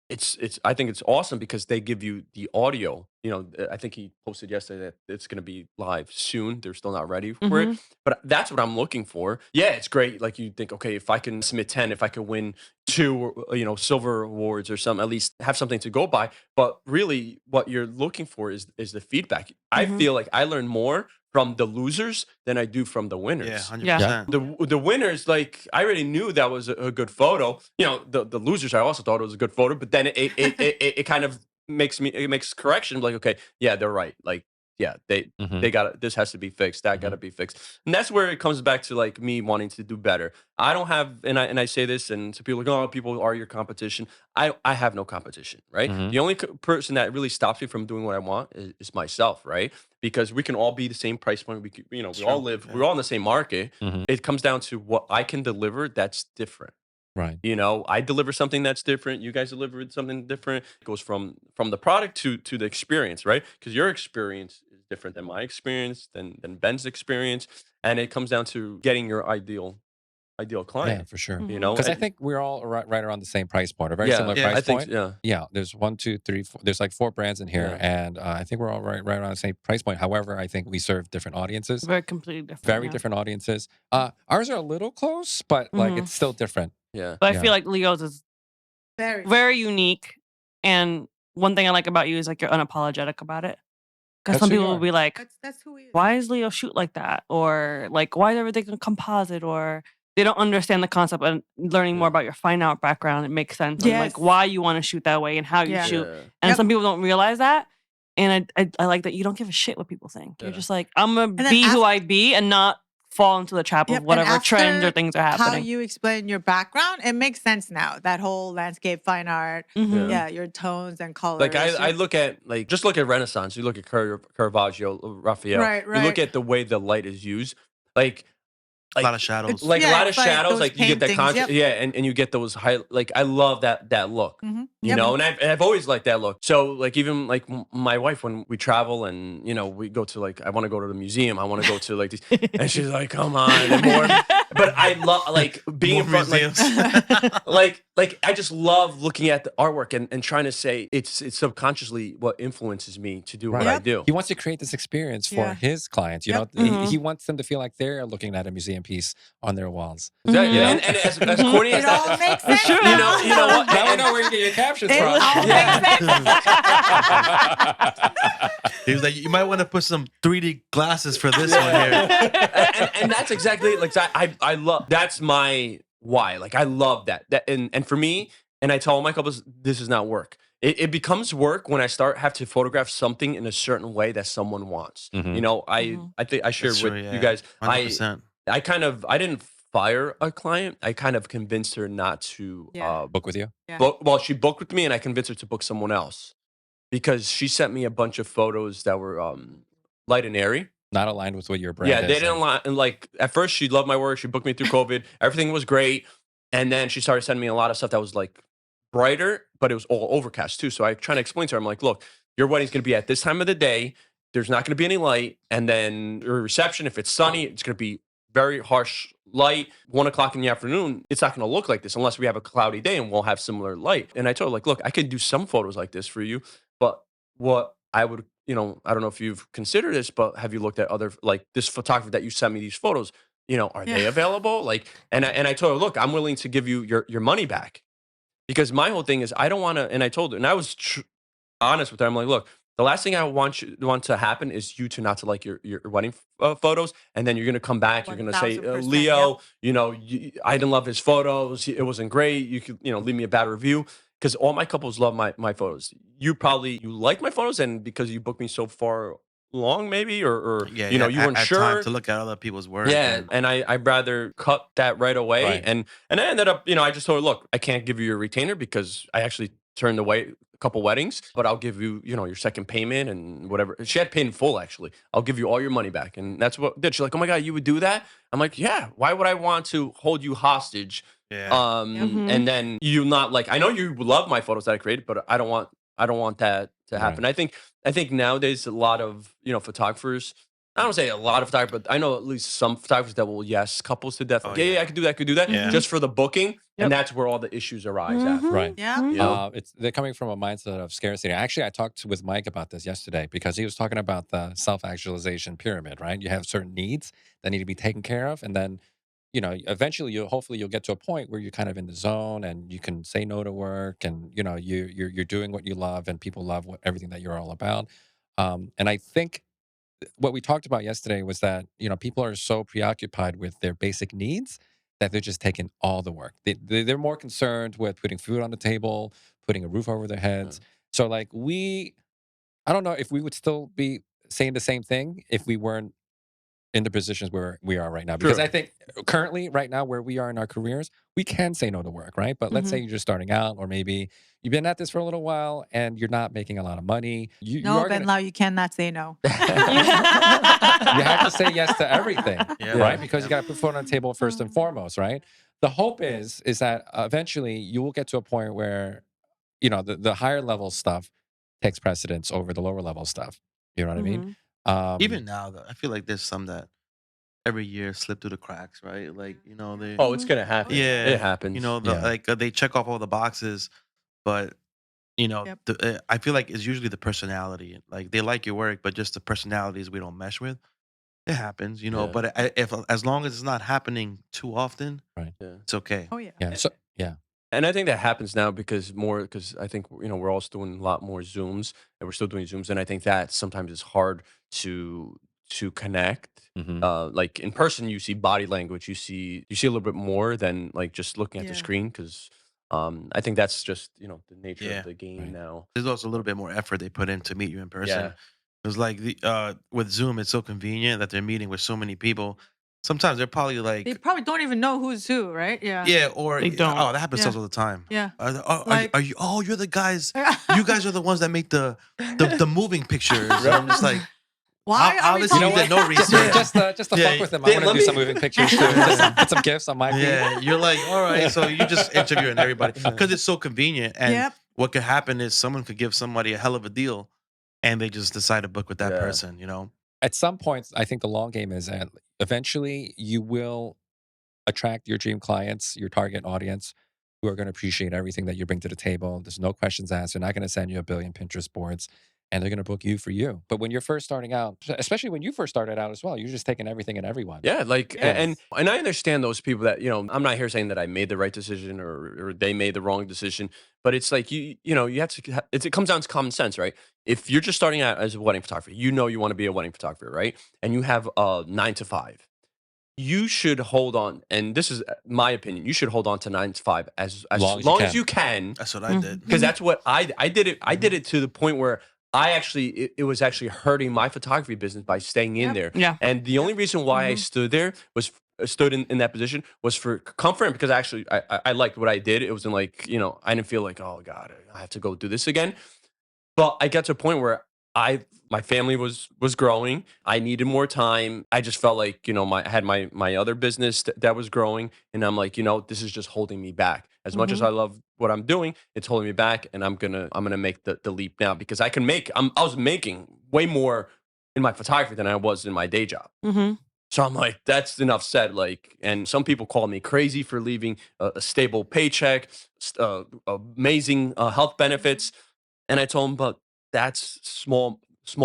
I think it's awesome because they give you the audio. I think he posted yesterday that it's going to be live soon. They're still not ready for it, but that's what I'm looking for. Yeah, it's great. Like you think, okay, if I can submit 10, if I can win 2, silver awards or something, at least have something to go by. But really, what you're looking for is the feedback. I feel like I learn more from the losers than I do from the winners. Yeah, 100%. The winners, like I already knew that was a good photo. The losers, I also thought it was a good photo, but then it kind of makes correction. Like, okay, yeah, they're right. Like, yeah, they got this has to be fixed. That got to be fixed, and that's where it comes back to like me wanting to do better. I don't have, and I say this, and to people like, oh, people are your competition. I have no competition, right? The only person that really stops me from doing what I want is myself, right? Because we can all be the same price point. We all live, we're all in the same market. It comes down to what I can deliver that's different. Right. I deliver something that's different. You guys deliver something different. It goes from the product to the experience, right? Because your experience is different than my experience, than Ben's experience. And it comes down to getting your ideal client. Yeah, for sure. Because I think we're all right around the same price point, a very similar price point. Yeah, there's 1, 2, 3, 4. There's like 4 brands in here, and I think we're all right around the same price point. However, I think we serve different audiences. Very completely different. Very different audiences. Ours are a little close, but like it's still different. Yeah. But I feel like Leo's is very unique. And one thing I like about you is like you're unapologetic about it. Because some people will be like, That's who he is. why is Leo shoot like that? Or like, why is everything a composite? Or they don't understand the concept of learning more about your fine art background. It makes sense. And like why you want to shoot that way and how you shoot. And some people don't realize that. And I like that you don't give a shit what people think. You're just like, I'm going to be who I be and not fall into the trap of whatever trends or things are happening. How you explain your background, it makes sense now. That whole landscape fine art, your tones and colors. Like I look at just look at Renaissance. You look at Caravaggio, Raphael. Right. You look at the way the light is used. Like a lot of shadows. Like a lot of shadows. Like you get that contrast. Yeah, and you get those high. Like I love that look. And I've always liked that look. So like even like my wife, when we travel and we go to like I want to go to the museum. I want to go to like these, and she's like, come on, and more. But I love like being in front like I just love looking at the artwork and trying to say it's subconsciously what influences me to do what I do. He wants to create this experience for his clients. He wants them to feel like they're looking at a museum piece on their walls. Exactly. And as corny as that, all makes sense. you know what? Now we know where you get your captions It from. all makes sense. He was like, you might want to put some 3D glasses for this one here. and that's exactly like I love. That's my why. Like I love that. And for me, and I tell all my couples, this is not work. It becomes work when I have to photograph something in a certain way that someone wants. I think I shared with you guys. 100%. I didn't fire a client. I kind of convinced her not to Book with you? Yeah. well, she booked with me and I convinced her to book someone else because she sent me a bunch of photos that were light and airy. Not aligned with what your brand Yeah, is. they didn't align. And like at first she loved my work. She booked me through COVID. Everything was great. And then she started sending me a lot of stuff that was like brighter, but it was all overcast too. So I trying to explain to her, I'm like, look, your wedding's gonna be at this time of the day. There's not gonna be any light. And then your reception, if it's sunny, it's gonna be very harsh light. 1 o'clock in the afternoon, it's not gonna look like this unless we have a cloudy day and we'll have similar light. And I told her, like, look, I could do some photos like this for you, but what I would, I don't know if you've considered this, but have you looked at other, like this photographer that you sent me these photos, are they available? Like, and I told her, look, I'm willing to give you your money back. Because my whole thing is I don't want to, and I told her, and I was honest with her. I'm like, look, the last thing I want to happen is you to not to like your wedding photos, and then you're gonna come back, you're gonna say, 1000%, Leo, I didn't love his photos, it wasn't great. You could, leave me a bad review because all my couples love my photos. You like my photos, and because you booked me so far long, maybe, or you weren't at sure time to look at other people's work. Yeah, and I'd rather cut that right away. Right. And I ended up, I just told her, look, I can't give you your retainer because I actually turned away a couple weddings, but I'll give you, your second payment and whatever. She had paid in full, actually. I'll give you all your money back. And that's what did. She's like, oh my God, you would do that? I'm like, yeah, why would I want to hold you hostage? Yeah. And then you not like, I know you love my photos that I created, but I don't want that to happen. Right. I think nowadays a lot of photographers. I don't say a lot of photographers, but I know at least some photographers that will yes couples to death. Oh, Like, yeah, I could do that, Yeah. just for the booking, Yep. and that's where all the issues arise at. Right. Yeah. Mhm. They're coming from a mindset of scarcity. Actually, I talked with Mike about this yesterday because he was talking about the self-actualization pyramid, right? You have certain needs that need to be taken care of, and then eventually hopefully you'll get to a point where you're kind of in the zone and you can say no to work, and you're doing what you love, and people love everything that you're all about. And I think what we talked about yesterday was that people are so preoccupied with their basic needs that they're just taking all the work. They're more concerned with putting food on the table, putting a roof over their heads. So like I don't know if we would still be saying the same thing if we weren't in the positions where we are right now. Because Sure. I think currently, right now, where we are in our careers, we can say no to work, right? But let's say you're just starting out, or maybe you've been at this for a little while and you're not making a lot of money. You No, are Ben gonna, Lau, you cannot say no. you have to say yes to everything, Yeah. right? Because you got to put food on the table first and foremost, right? The hope is that eventually you will get to a point where the higher level stuff takes precedence over the lower level stuff. You know what I mean? Even now, though, I feel like there's some that every year slip through the cracks, right? Like they. Oh, it's gonna happen. Yeah, It happens. Yeah. They check off all the boxes, but Yep. I feel like it's usually the personality. Like they like your work, but just the personalities we don't mesh with. It happens, Yeah. But if as long as it's not happening too often, Right. Yeah. it's okay. Oh yeah. Yeah. So yeah. And I think that happens now because I think we're also doing a lot more Zooms, and we're still doing Zooms, and I think that sometimes it's hard to connect. Mhm. Like in person, you see body language, you see a little bit more than like just looking at the Yeah. screen. Because I think that's just the nature Yeah. of the game Right. now. There's also a little bit more effort they put in to meet you in person. Yeah. Because like with Zoom, it's so convenient that they're meeting with so many people. Sometimes they're probably like, They probably don't even know who's who, right? Yeah. yeah, or They don't. oh, that happens to Yeah. us all the time. Yeah. Are Like- you? Oh, you're the guys. You guys are the ones that make the moving pictures. And I'm just like, Why are we obviously you talking? did no research. Just to Yeah, fuck with them, I yeah, want to let do me- some moving pictures too. Put some gifts on my feed. Yeah, you're like, all right. So you just interviewing everybody because it's so convenient. And Yep. what could happen is someone could give somebody a hell of a deal, and they just decide to book with that Yeah. person. At some point, I think the long game is that eventually you will attract your dream clients, your target audience, who are going to appreciate everything that you bring to the table. There's no questions asked. They're not going to send you a billion Pinterest boards, and they're going to book you for you. But when you're first starting out, especially when you first started out as well, you're just taking everything and everyone. Yeah, like Yes. and I understand those people that I'm not here saying that I made the right decision or they made the wrong decision, but it's like you have to it comes down to common sense, right? If you're just starting out as a wedding photographer, you want to be a wedding photographer, right? And you have a 9 to 5. You should hold on, and this is my opinion. You should hold on to 9 to 5 as long as you can, That's what I did. because that's what I did it. I did it to the point where it was actually hurting my photography business by staying in Yep. there. Yeah. And the only reason why I Mhm. stood there was stood in that position was for comfort and because actually I liked what I did. It wasn't like, I didn't feel like, oh God, I have to go do this again. But I got to a point where my family was growing. I needed more time. I just felt like, I had my other business that was growing. And I'm like, this is just holding me back. As much as I love what I'm doing, it's holding me back. And I'm gonna make the leap now because I was making way more in my photography than I was in my day job. So I'm like, that's enough said. Like, and some people call me crazy for leaving a stable paycheck, amazing health benefits. And I told him, but that's small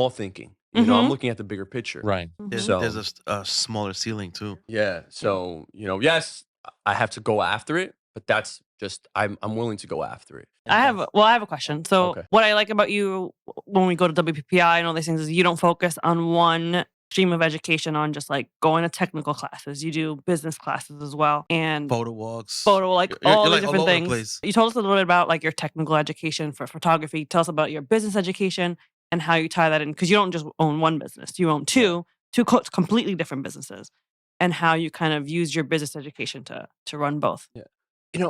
thinking. I'm looking at the bigger picture. Right. There's a smaller ceiling too. Yeah. So, yes, I have to go after it, but that's just, I'm willing to go after it. I have a question. So Okay. what I like about you when we go to WPPI and all these things is you don't focus on one stream of education on just like going to technical classes. You do business classes as well. And Photo walks. like You're all these like different all over the things. place. You told us a little bit about like your technical education for photography. Tell us about your business education and how you tie that in. Because you don't just own one business. You own two completely different businesses. And how you kind of use your business education to run both. Yeah.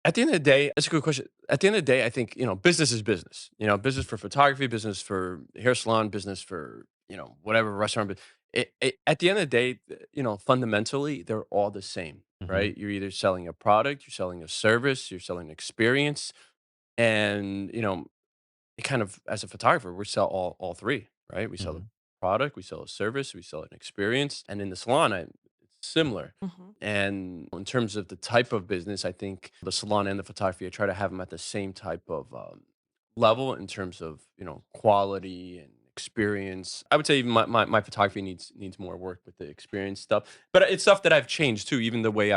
At the end of the day, that's a good question. At the end of the day, I think, business is business. Business for photography, business for hair salon, business for, whatever restaurant. But at the end of the day, fundamentally, they're all the same, right? You're either selling a product, you're selling a service, you're selling an experience. And, it kind of, as a photographer, we sell all three, right? We sell the product, we sell a service, we sell an experience. And in the salon, it's similar. And in terms of the type of business, I think the salon and the photography, I try to have them at the same type of level in terms of, quality and experience. I would say even my photography needs more work with the experience stuff, but it's stuff that I've changed too. Even the way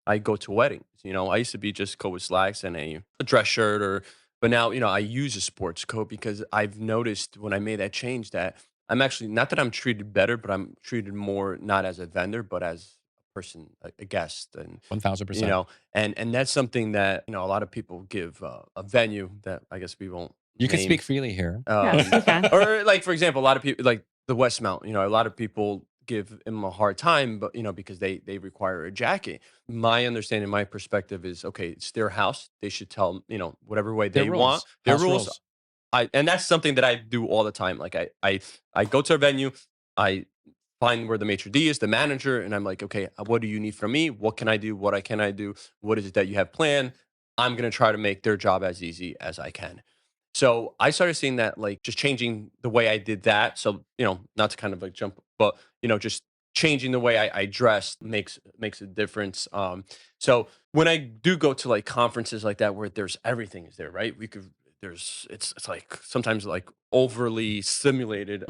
I go to weddings, I used to be just coat with slacks and a dress shirt but now, I use a sports coat because I've noticed when I made that change that I'm actually, not that I'm treated better, but I'm treated more not as a vendor, but as a person, a guest. And 1000%. And that's something that, a lot of people give a venue that I guess we won't You can name. speak freely here. Yes, you can. Or like, for example, a lot of people, like the Westmount, a lot of people give him a hard time, but, because they require a jacket. My understanding, my perspective is, okay, it's their house. They should tell, whatever way Their they rules. want. Their House rules. rules. And that's something that I do all the time. Like I go to a venue, I find where the maitre d' is, the manager, and I'm like, okay, what do you need from me? What can I do? What can I do? What is it that you have planned? I'm going to try to make their job as easy as I can. So I started seeing that, like, just changing the way I did that. So, not to kind of like jump, but, just changing the way I dress makes a difference. So when I do go to like conferences like that, where there's everything is there, right? It's like sometimes like overly stimulated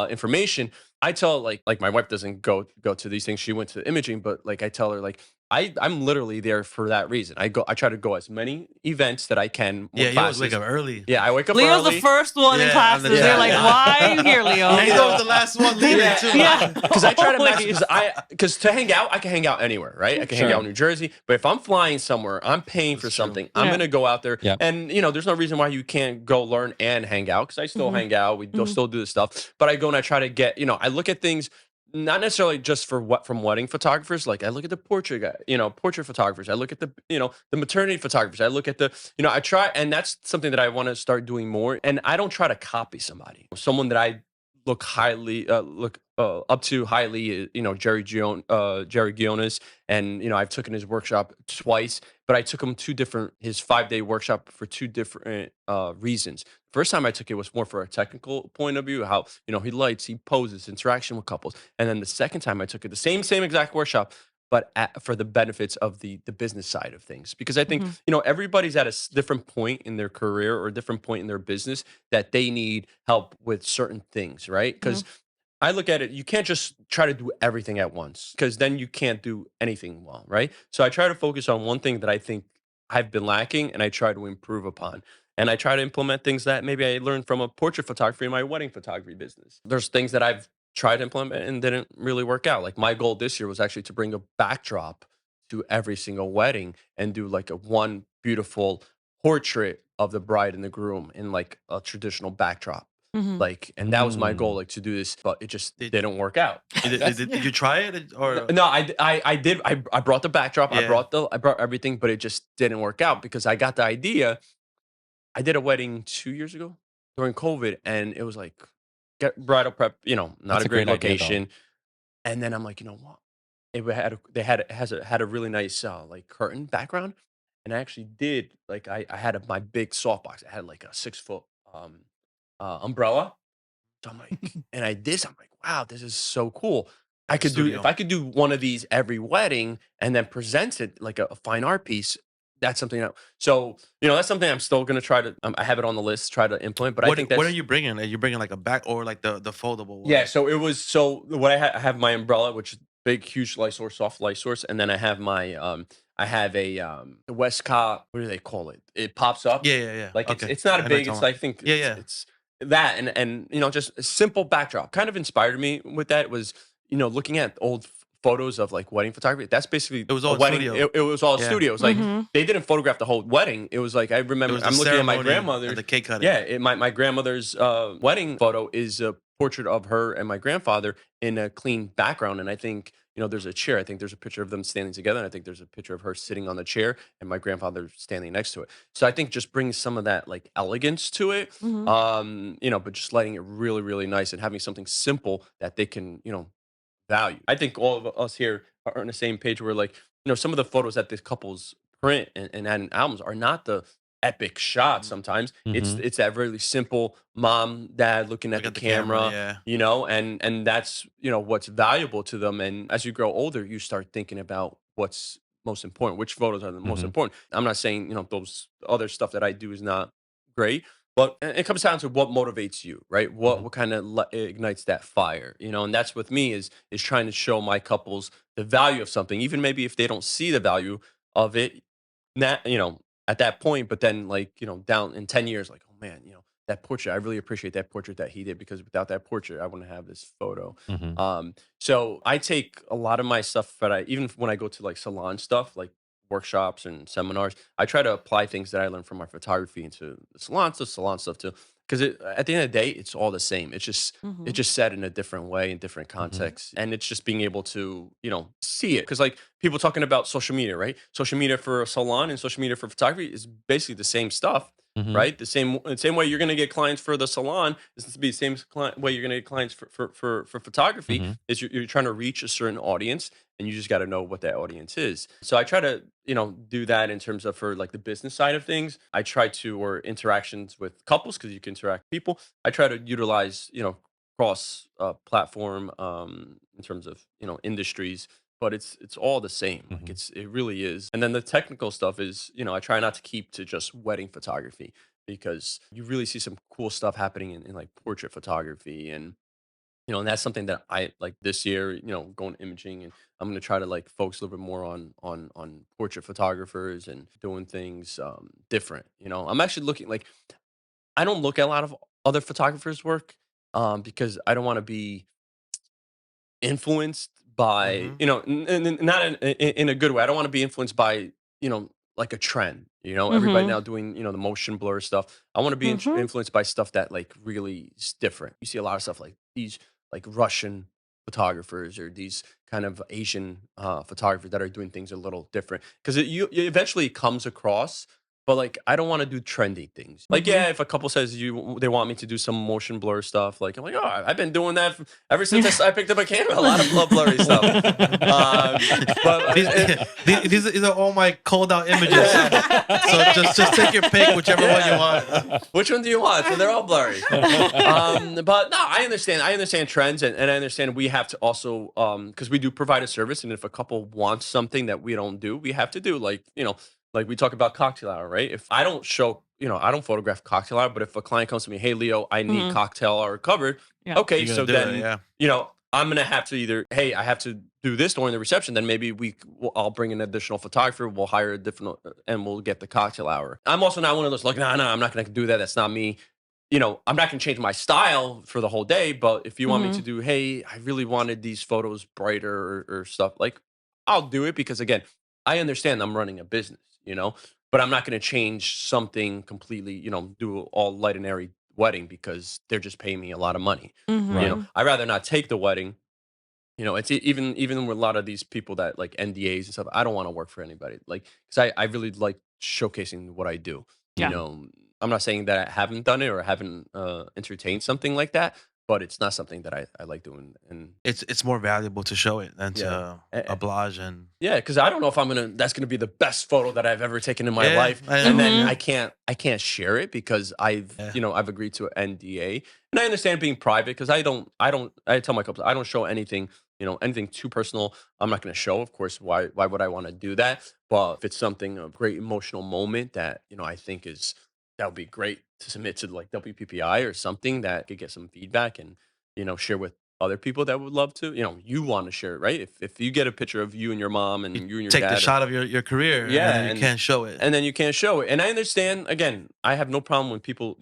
information. I tell like my wife doesn't go to these things. She went to imaging, but like I tell her like I'm literally there for that reason. I try to go as many events that I can. Yeah, you always wake up early. Yeah, I wake up Leo's early. the first one in classes. You're like, why are you here, Leo? And he's always the last one leaving too. Yeah. Because I try to match Always. because to hang out, I can hang out anywhere, right? I can hang Sure. out in New Jersey, but if I'm flying somewhere, I'm paying for That's true. something. I'm Yeah. gonna go out there, Yep. and there's no reason why you can't go learn and hang out. Because I still hang out, we still do this stuff. But I go and I try to get, I look at things. Not necessarily just from wedding photographers. Like I look at the portrait guy, portrait photographers. I look at the maternity photographers. I look at I try, and that's something that I want to start doing more. And I don't try to copy somebody. Someone that I look up to highly, Jerry Gionis, and I've taken his workshop twice, but I took him his 5-day workshop for two different reasons. First time I took it was more for a technical point of view, how he lights, he poses, interaction with couples, and then the second time I took it, the same exact workshop, but for the benefits of the business side of things. Because I think everybody's at a different point in their career or a different point in their business that they need help with certain things, right? Because I look at it, you can't just try to do everything at once, because then you can't do anything well, right? So I try to focus on one thing that I think I've been lacking and I try to improve upon. And I try to implement things that maybe I learned from a portrait photography in my wedding photography business. There's things that I've tried to implement and didn't really work out. Like my goal this year was actually to bring a backdrop to every single wedding and do like one beautiful portrait of the bride and the groom in like a traditional backdrop. Like, and that was my goal, like to do this, but it just didn't work out. Did you try it or No, I did. I brought the backdrop. Yeah. I brought everything, but it just didn't work out because I got the idea. I did a wedding 2 years ago during COVID, and it was like get bridal prep. Not That's a great great idea, though. location. And then I'm like, you know what? It had a really nice like curtain background, and I actually did like I had my big softbox. I had like a 6 foot umbrella. So I'm like, and I did. I'm like, wow, this is so cool. I could do if Studio. I could do one of these every wedding and then present it like a fine art piece. That's something that. So that's something I'm still gonna try to. I have it on the list, try to implement. But I think that's what are you bringing? Are you bringing like a back or like the foldable one? yeah. So it was what I have my umbrella, which is big, huge light source, soft light source, and then I have my I have a the Westcott. What do they call it? It pops up. Yeah. Like Okay. it's not I a know big. what It's you're I think talking about. it's that and just a simple backdrop kind of inspired me with that was looking at old photos of like wedding photography. That's basically It was all a wedding. studio. It was all Yeah. studios. Like they didn't photograph the whole wedding. It was like I It remember. was the I'm looking at my ceremony grandmother. and the cake cutting. Yeah, my grandmother's wedding photo is a portrait of her and my grandfather in a clean background, and I think there's a chair. I think there's a picture of them standing together, and I think there's a picture of her sitting on the chair and my grandfather standing next to it. So I think just brings some of that like elegance to it, but just lighting it really, really nice and having something simple that they can value. I think all of us here are on the same page where like some of the photos that these couples print and add in albums are not the epic shots sometimes. It's that really simple mom, dad looking at Look the camera, yeah. and that's what's valuable to them. And as you grow older, you start thinking about what's most important, which photos are the most important. I'm not saying, those other stuff that I do is not great, but it comes down to what motivates you, right? What kind of ignites that fire, and that's with me is trying to show my couples the value of something, even maybe if they don't see the value of it, not at that point, but then like down in 10 years, like oh man, that portrait, I really appreciate that portrait that he did because without that portrait, I wouldn't have this photo. So I take a lot of my stuff that even when I go to like salon stuff, like workshops and seminars, I try to apply things that I learned from my photography into the salon stuff too. Because at the end of the day, it's all the same. It's just said in a different way, in different contexts, and it's just being able to see it. Because like people talking about social media, right? Social media for a salon and social media for photography is basically the same stuff, right? The same way you're going to get clients for the salon is to be the same way you're going to get clients for photography. Is you're trying to reach a certain audience, and you just got to know what that audience is. So I try to do that in terms of for like the business side of things. I try to or interactions with couples because you can interact with people. I try to utilize cross platform in terms of industries, but it's all the same. Like it really is. And then the technical stuff is I try not to keep to just wedding photography because you really see some cool stuff happening in like portrait photography and that's something that I like this year, going imaging, and I'm going to try to like focus a little bit more on portrait photographers and doing things different. I'm actually looking like I don't look at a lot of other photographers' work because I don't want to be influenced by not in a good way. I don't want to be influenced by like a trend. Everybody now doing the motion blur stuff. I want to be influenced by stuff that like really is different. You see a lot of stuff like these like Russian photographers or these kind of Asian photographers that are doing things a little different because it eventually comes across. But like, I don't want to do trendy things. Like, yeah, if a couple says they want me to do some motion blur stuff, like I'm like, oh, I've been doing that ever since I picked up a camera. A lot of blurry stuff. But these are all my called out images. So just take your pick, whichever one you want. Which one do you want? So they're all blurry. But no, I understand. I understand trends, and I understand we have to also because we do provide a service, and if a couple wants something that we don't do, we have to do like we talk about cocktail hour, right? If I don't show, I don't photograph cocktail hour, but if a client comes to me, hey, Leo, I need cocktail hour covered. Yeah. Okay, so then, it, I'm going to have to either, hey, I have to do this during the reception. Then maybe I'll bring an additional photographer. We'll hire a different, and we'll get the cocktail hour. I'm also not one of those like, no, I'm not going to do that. That's not me. I'm not going to change my style for the whole day. But if you want me to do, hey, I really wanted these photos brighter or stuff, like I'll do it because again, I understand I'm running a business. But I'm not going to change something completely, do all light and airy wedding because they're just paying me a lot of money. Mhm. You know, I'd rather not take the wedding. You know, it's even with a lot of these people that like NDAs and stuff. I don't want to work for anybody, like, because I really like showcasing what I do. You Yeah. know, I'm not saying that I haven't done it or haven't entertained something like that, but it's not something that I like doing. And It's more valuable to show it than yeah, to A- oblige and yeah, because I don't know if that's gonna be the best photo that I've ever taken in my yeah. life, I and know. then Mhm. I can't share it because I've Yeah. I've agreed to an NDA, and I understand being private because I tell my couples I don't show anything, anything too personal. I'm not gonna show, of course. Why would I want to do that? But if it's something a great emotional moment that I think that would be great to submit to like WPPI or something that could get some feedback and share with other people that would love to. You want to share it, right? If you get a picture of you and your mom You and you and your take the dad, shot of your career, yeah, and then you can't show it. and then you can't show it. And I understand. Again, I have no problem when people,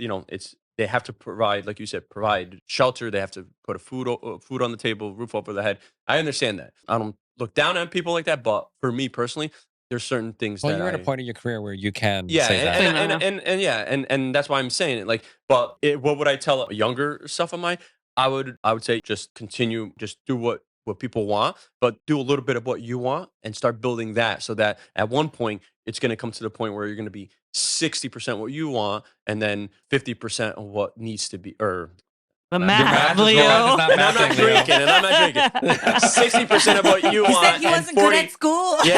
they have to provide, like you said, provide shelter. They have to put food on the table, roof over the head. I understand that. I don't look down on people like that. But for me personally, there's certain things Well, that you're at a point in your career where you can yeah, say and that. Say and, no, and, yeah. and, yeah, and that's why I'm saying it. Like, but what would I tell a younger self of mine? I would say just continue, just do what people want, but do a little bit of what you want and start building that so that at one point it's going to come to the point where you're going to be 60% what you want and then 50% of what needs to be, or The math Your math, math is wrong. It's Leo. not and I'm not mathing, Leo. drinking, and I'm not drinking. 60% of what you He want said he and wasn't good 40. at school. Yeah.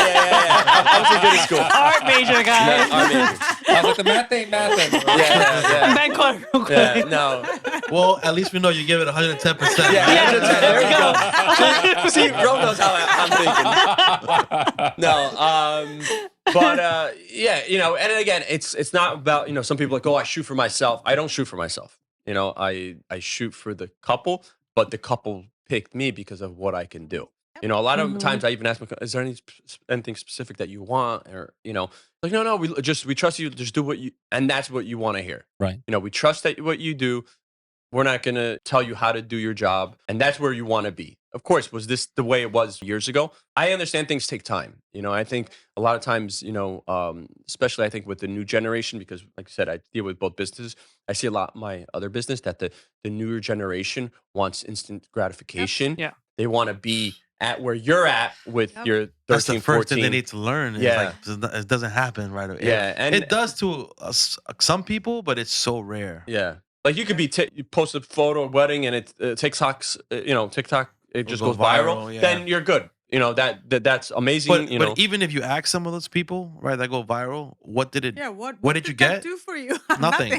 I wasn't good at school. Art major, guys. Art major. I was like, the math ain't mathing. Yeah. Ben Caught real quick. Yeah, no. Well, at least we know you give it 110%. Yeah, Yeah, there we let's go. See, Ro knows how I'm thinking. No, but yeah, and again, it's not about some people are like, oh, I shoot for myself. I don't shoot for myself. I shoot for the couple, but the couple picked me because of what I can do. A lot of Mhm. times I even ask my, is there anything specific that you want, or like no, we trust you. Just do what you, and that's what you want to hear. Right. We trust that what you do. We're not going to tell you how to do your job. And that's where you want to be. Of course, was this the way it was years ago? I understand things take time. I think a lot of times, especially I think with the new generation, because like I said, I deal with both businesses. I see a lot in my other business that the newer generation wants instant gratification. Yeah. They want to be at where you're at with Yep. your 13, That's the first 14. thing they need to learn. Yeah. It doesn't happen right away. Yeah, and it does to some people, but it's so rare. yeah. Like you could be you post a photo of wedding and it TikTok it just go goes viral. viral, yeah. Then you're good. That's amazing. But even if you ask some of those people, right, that go viral, what did it? Yeah, what did you that get? do for you? Nothing.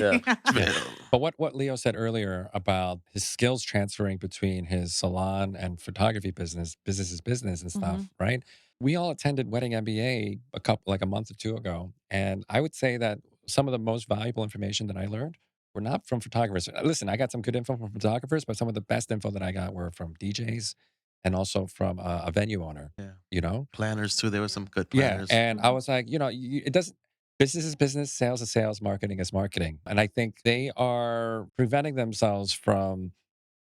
Yeah. But what Leo said earlier about his skills transferring between his salon and photography business is business and stuff, right? We all attended Wedding MBA a month or two ago, and I would say that some of the most valuable information that I learned were not from photographers. Listen, I got some good info from photographers, but some of the best info that I got were from DJs and also from a venue owner. Yeah. Planners too. There were some good Yeah, planners. and I was like, it doesn't. Business is business, sales is sales, marketing is marketing, and I think they are preventing themselves from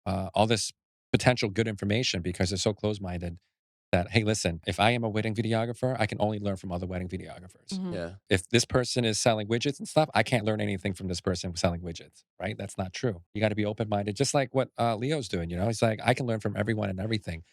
all this potential good information because they're so close-minded that, hey, listen, if I am a wedding videographer, I can only learn from other wedding videographers. Mhm. Yeah. If this person is selling widgets and stuff, I can't learn anything from this person selling widgets, right? That's not true. You got to be open-minded, just like what Leo's doing. He's like, I can learn from everyone and everything.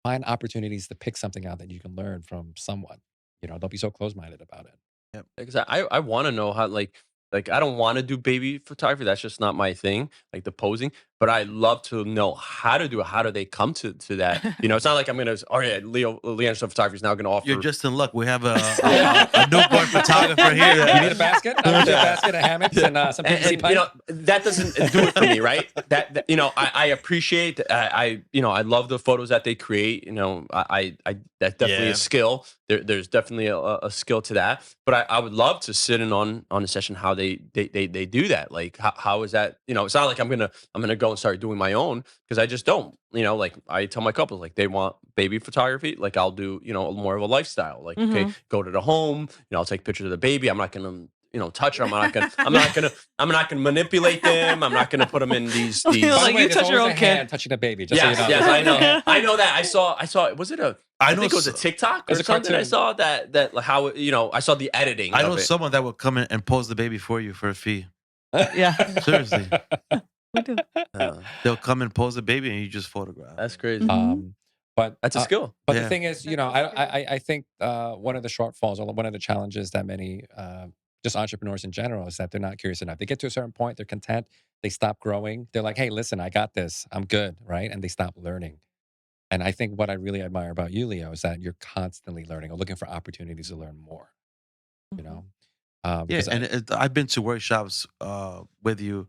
Find opportunities to pick something out that you can learn from someone. Don't be so close-minded about it. Yep. Because I want to know how, like I don't want to do baby photography. That's just not my thing, like the posing. But I love to know how to do it. How do they come to that? It's not like I'm gonna. Oh yeah, Leandro Photography is now gonna offer. You're just in luck. We have a newborn photographer here. You need a basket? A basket of hammocks and some PVC pipe? That doesn't do it for me, right? That I appreciate. I love the photos that they create. I that's definitely a skill. There's definitely a skill to that. But I would love to sit in on a session how they do that. Like how is that? It's not like I'm gonna go and start doing my own because I just don't. Like I tell my couples, like they want baby photography, like I'll do more of a lifestyle. Like okay, go to the home. I'll take pictures of the baby. I'm not gonna touch her. I'm not gonna manipulate them. I'm not gonna put them in these. By the Like, way, you there's touch your always own a kid. hand touching a baby. Just Yes, so you know. yes, I know. I know that. I saw. Was it I think it was a TikTok or It's a something. I cartoon. saw that how I saw the editing. I of know it. someone that will come in and pose the baby for you for a fee. Yeah. Seriously. We do. They'll come and pose a baby and you just photograph. That's crazy. But That's a skill. But Yeah. the thing is, you know, I think one of the shortfalls or one of the challenges that many just entrepreneurs in general is that they're not curious enough. They get to a certain point, they're content, they stop growing. They're like, hey, listen, I got this, I'm good, right? And they stop learning. And I think what I really admire about you, Leo, is that you're constantly learning or looking for opportunities to learn more. You know, Yeah, because and I've been to workshops with you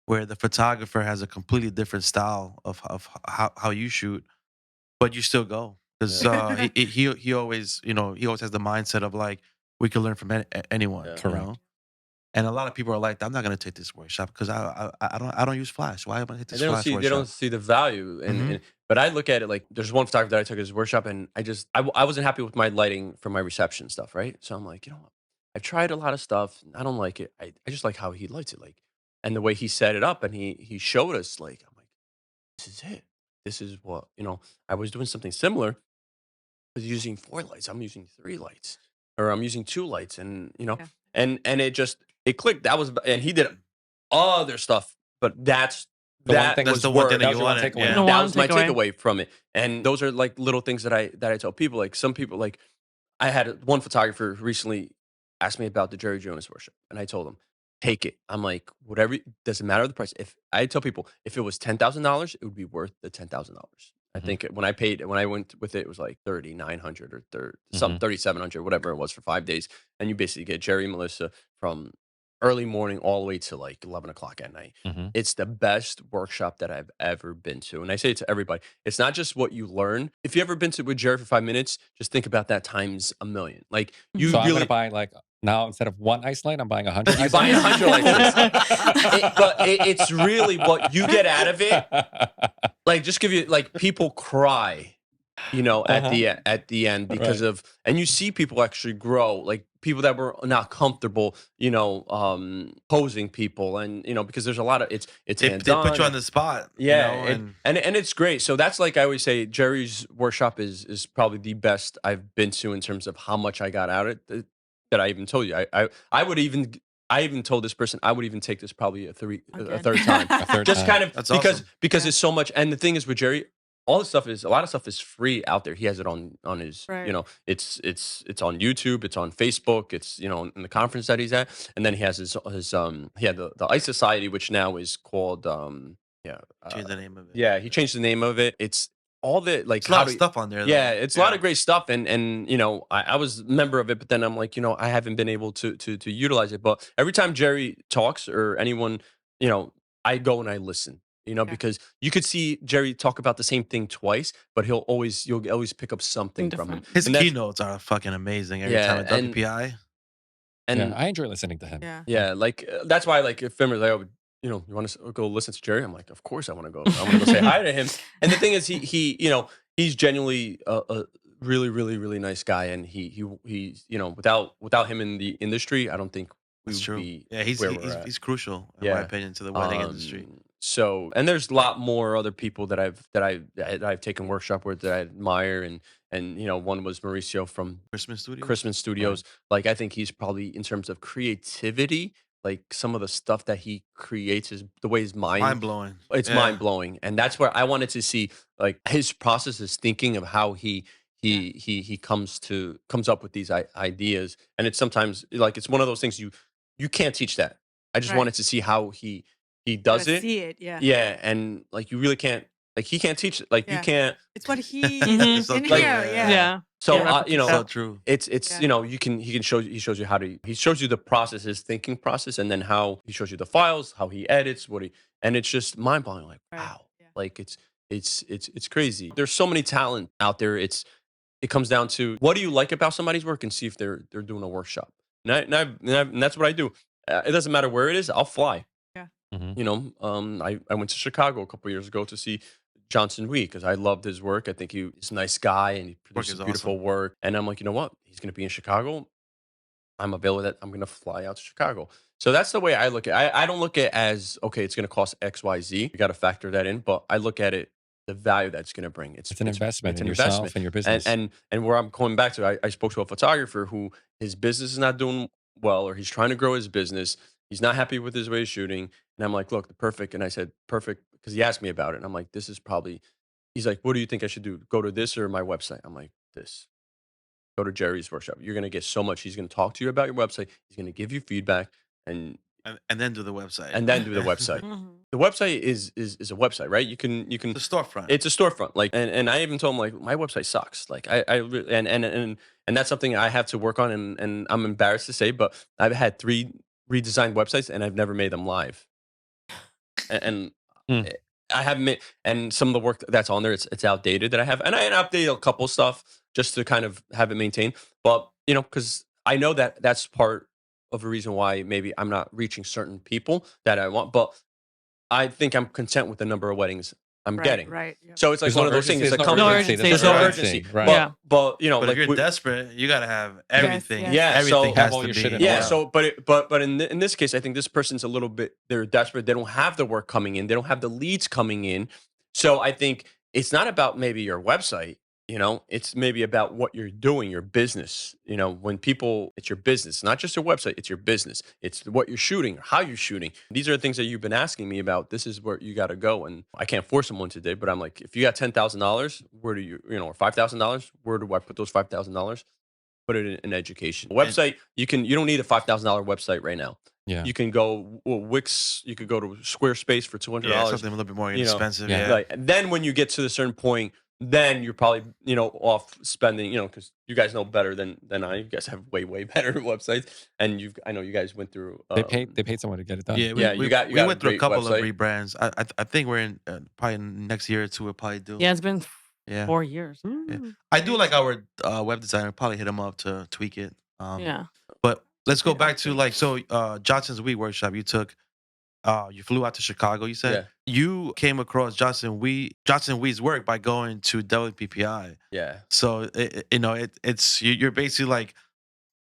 where the photographer has a completely different style of how you shoot, but you still go because he always he always has the mindset of like we can learn from anyone. Yeah. Correct. And a lot of people are like, I'm not going to take this workship because I don't use Flash. Why am I going to take this They don't Flash see workshop? they don't see the value but I look at it like there's one photographer that I took his workshop and I wasn't happy with my lighting for my reception stuff, right? So I'm like, you know what? I've tried a lot of stuff. I don't like it. I just like how he lights it, like, and the way he set it up and he showed us, like, I'm like, this is it. This is what, I was doing something similar. I was using 4 lights. I'm using 3 lights, or I'm using 2 lights, and and it clicked. That was, and he did other stuff, but that's the one thing that you want wanted. to Yeah. that was my takeaway from it. And those are like little things that I tell people. Like some people, like I had one photographer recently ask me about the Jerry Jonas worship, and I told him, take it. I'm like, whatever, doesn't matter the price. If I tell people, if it was $10,000, it would be worth the $10,000. I think when I went with it, it was like 3,900 or some 3,700, whatever it was for 5 days, and you basically get Jerry and Melissa from early morning all the way to like 11 o'clock at night. It's the best workshop that I've ever been to. And I say it to everybody. It's not just what you learn. If you ever been to with Jerry for 5 minutes, just think about that times a million. Like you So I'm really gonna buy like now instead of 1 ice light, I'm buying 100. you buy 100 like this. But it's really what you get out of it. Like just give you like people cry, at the end because of, and you see people actually grow, like people that were not comfortable, posing people, and because there's a lot of it's They hands-on. put you on the spot. Yeah, and it's great. So that's like I always say, Jerry's workshop is probably the best I've been to in terms of how much I got out of it. That I even told you, I even told this person I would even take this probably a third time, just kind of That's because awesome. it's so much. And the thing is with Jerry, a lot of stuff is free out there. He has it on his, it's on YouTube, it's on Facebook, it's in the conference that he's at, and then he has his he had the Ice Society, which now is called Change the name of it. Yeah, he changed the name of it. It's all the like It's a lot of stuff on there. Yeah, it's a lot of great stuff, and I was a member of it, but then I'm like, I haven't been able to utilize it. But every time Jerry talks or anyone, I go and I listen. Because you could see Jerry talk about the same thing twice, but you'll always pick up something from him. His keynotes are fucking amazing every time at WPI. And I enjoy listening to him. Yeah, like that's why, like, if Fimmer's like, you want to go listen to Jerry? I'm like, of course I want to go. I want to go say hi to him. And the thing is, he he's genuinely a really, really, really nice guy, and he's without him in the industry, I don't think we That's would true. be Yeah, he's crucial in my opinion to the wedding industry. So, and there's a lot more other people that I've taken workshop with that I admire, and one was Mauricio from Christmas Studios. Like, I think he's probably, in terms of creativity, like some of the stuff that he creates is the way his mind blowing. It's mind blowing, and that's where I wanted to see like his process, is thinking of how he comes up with these ideas, and it's sometimes like it's one of those things you can't teach that. I just wanted to see how he does it. See it, yeah. Yeah, and like you really can't, like he can't teach it. Like you can't. It's what he is in here. Yeah. So so true. It's he shows you how to, he shows you the process, his thinking process, and then how he shows you the files, how he edits, and it's just mind blowing. Like wow, like it's crazy. There's so many talent out there. It comes down to what do you like about somebody's work, and see if they're doing a workshop. And that's what I do. It doesn't matter where it is. I'll fly. Yeah. I went to Chicago a couple years ago to see Johnson Wee because I loved his work. I think he's a nice guy and he produces beautiful work. And I'm like, you know what? He's going to be in Chicago. I'm available that I'm going to fly out to Chicago. So that's the way I look at it. I don't look at it as, okay, it's going to cost X, Y, Z. You got to factor that in. But I look at it, the value that's going to bring. It's an investment in yourself and your business. And where I'm going back to, I spoke to a photographer who his business is not doing well, or he's trying to grow his business. He's not happy with his way of shooting. And I'm like, look, the perfect. And I said, perfect, because he asked me about it. And I'm like, this is probably, he's like, what do you think I should do? Go to this or my website? I'm like, this. Go to Jerry's workshop. You're going to get so much. He's going to talk to you about your website. He's going to give you feedback and then do the website. And then do the website. The website is a website, right? You can it's a storefront. It's a storefront. Like, and I even told him, like, my website sucks. Like, I really, and that's something I have to work on, and I'm embarrassed to say, but I've had 3 redesigned websites and I've never made them live. And I haven't made, and some of the work that's on there, it's outdated that I have, and I updated a couple stuff just to kind of have it maintained. But because I know that that's part of a reason why maybe I'm not reaching certain people that I want, but I think I'm content with the number of weddings I'm getting. Right. Yeah. So it's like There's one no of those things. urgency, It's there's like no comfort. urgency, There's no no urgency. urgency, right. Yeah. But But like if you're desperate, you gotta have everything. yes. Yeah, everything so- has Have all to your be. shit in yeah. order. So, but in this case, I think this person's a little bit. They're desperate. They don't have the work coming in. They don't have the leads coming in. So I think it's not about maybe your website. It's maybe about what you're doing, your business. When people, it's your business, not just your website. It's your business. It's what you're shooting, how you're shooting. These are the things that you've been asking me about. This is where you got to go. And I can't force someone today, but I'm like, if you got $10,000, where do you, or $5,000, where do I put those $5,000? Put it in education. Website, you don't need a $5,000 website right now. Yeah. You can go Wix. You could go to Squarespace for $200. Yeah, something a little bit more inexpensive. yeah. Yeah. Right. And then when you get to a certain point, then you're probably, off spending, because you guys know better than I. You guys have way, way better websites. And I know you guys went through. They paid someone to get it done. Yeah, you got we a went through a great couple website. of rebrands. I think we're in probably next year or two. We'll probably do. Yeah, it's been Yeah. 4 years. I do like our web designer. Probably hit him up to tweak it. Yeah. But let's go Good back to update. Johnson's Wheat Workshop. You took. You flew out to Chicago. You said you came across Johnson Wheat's work by going to WPPI. Yeah. So it's you're basically like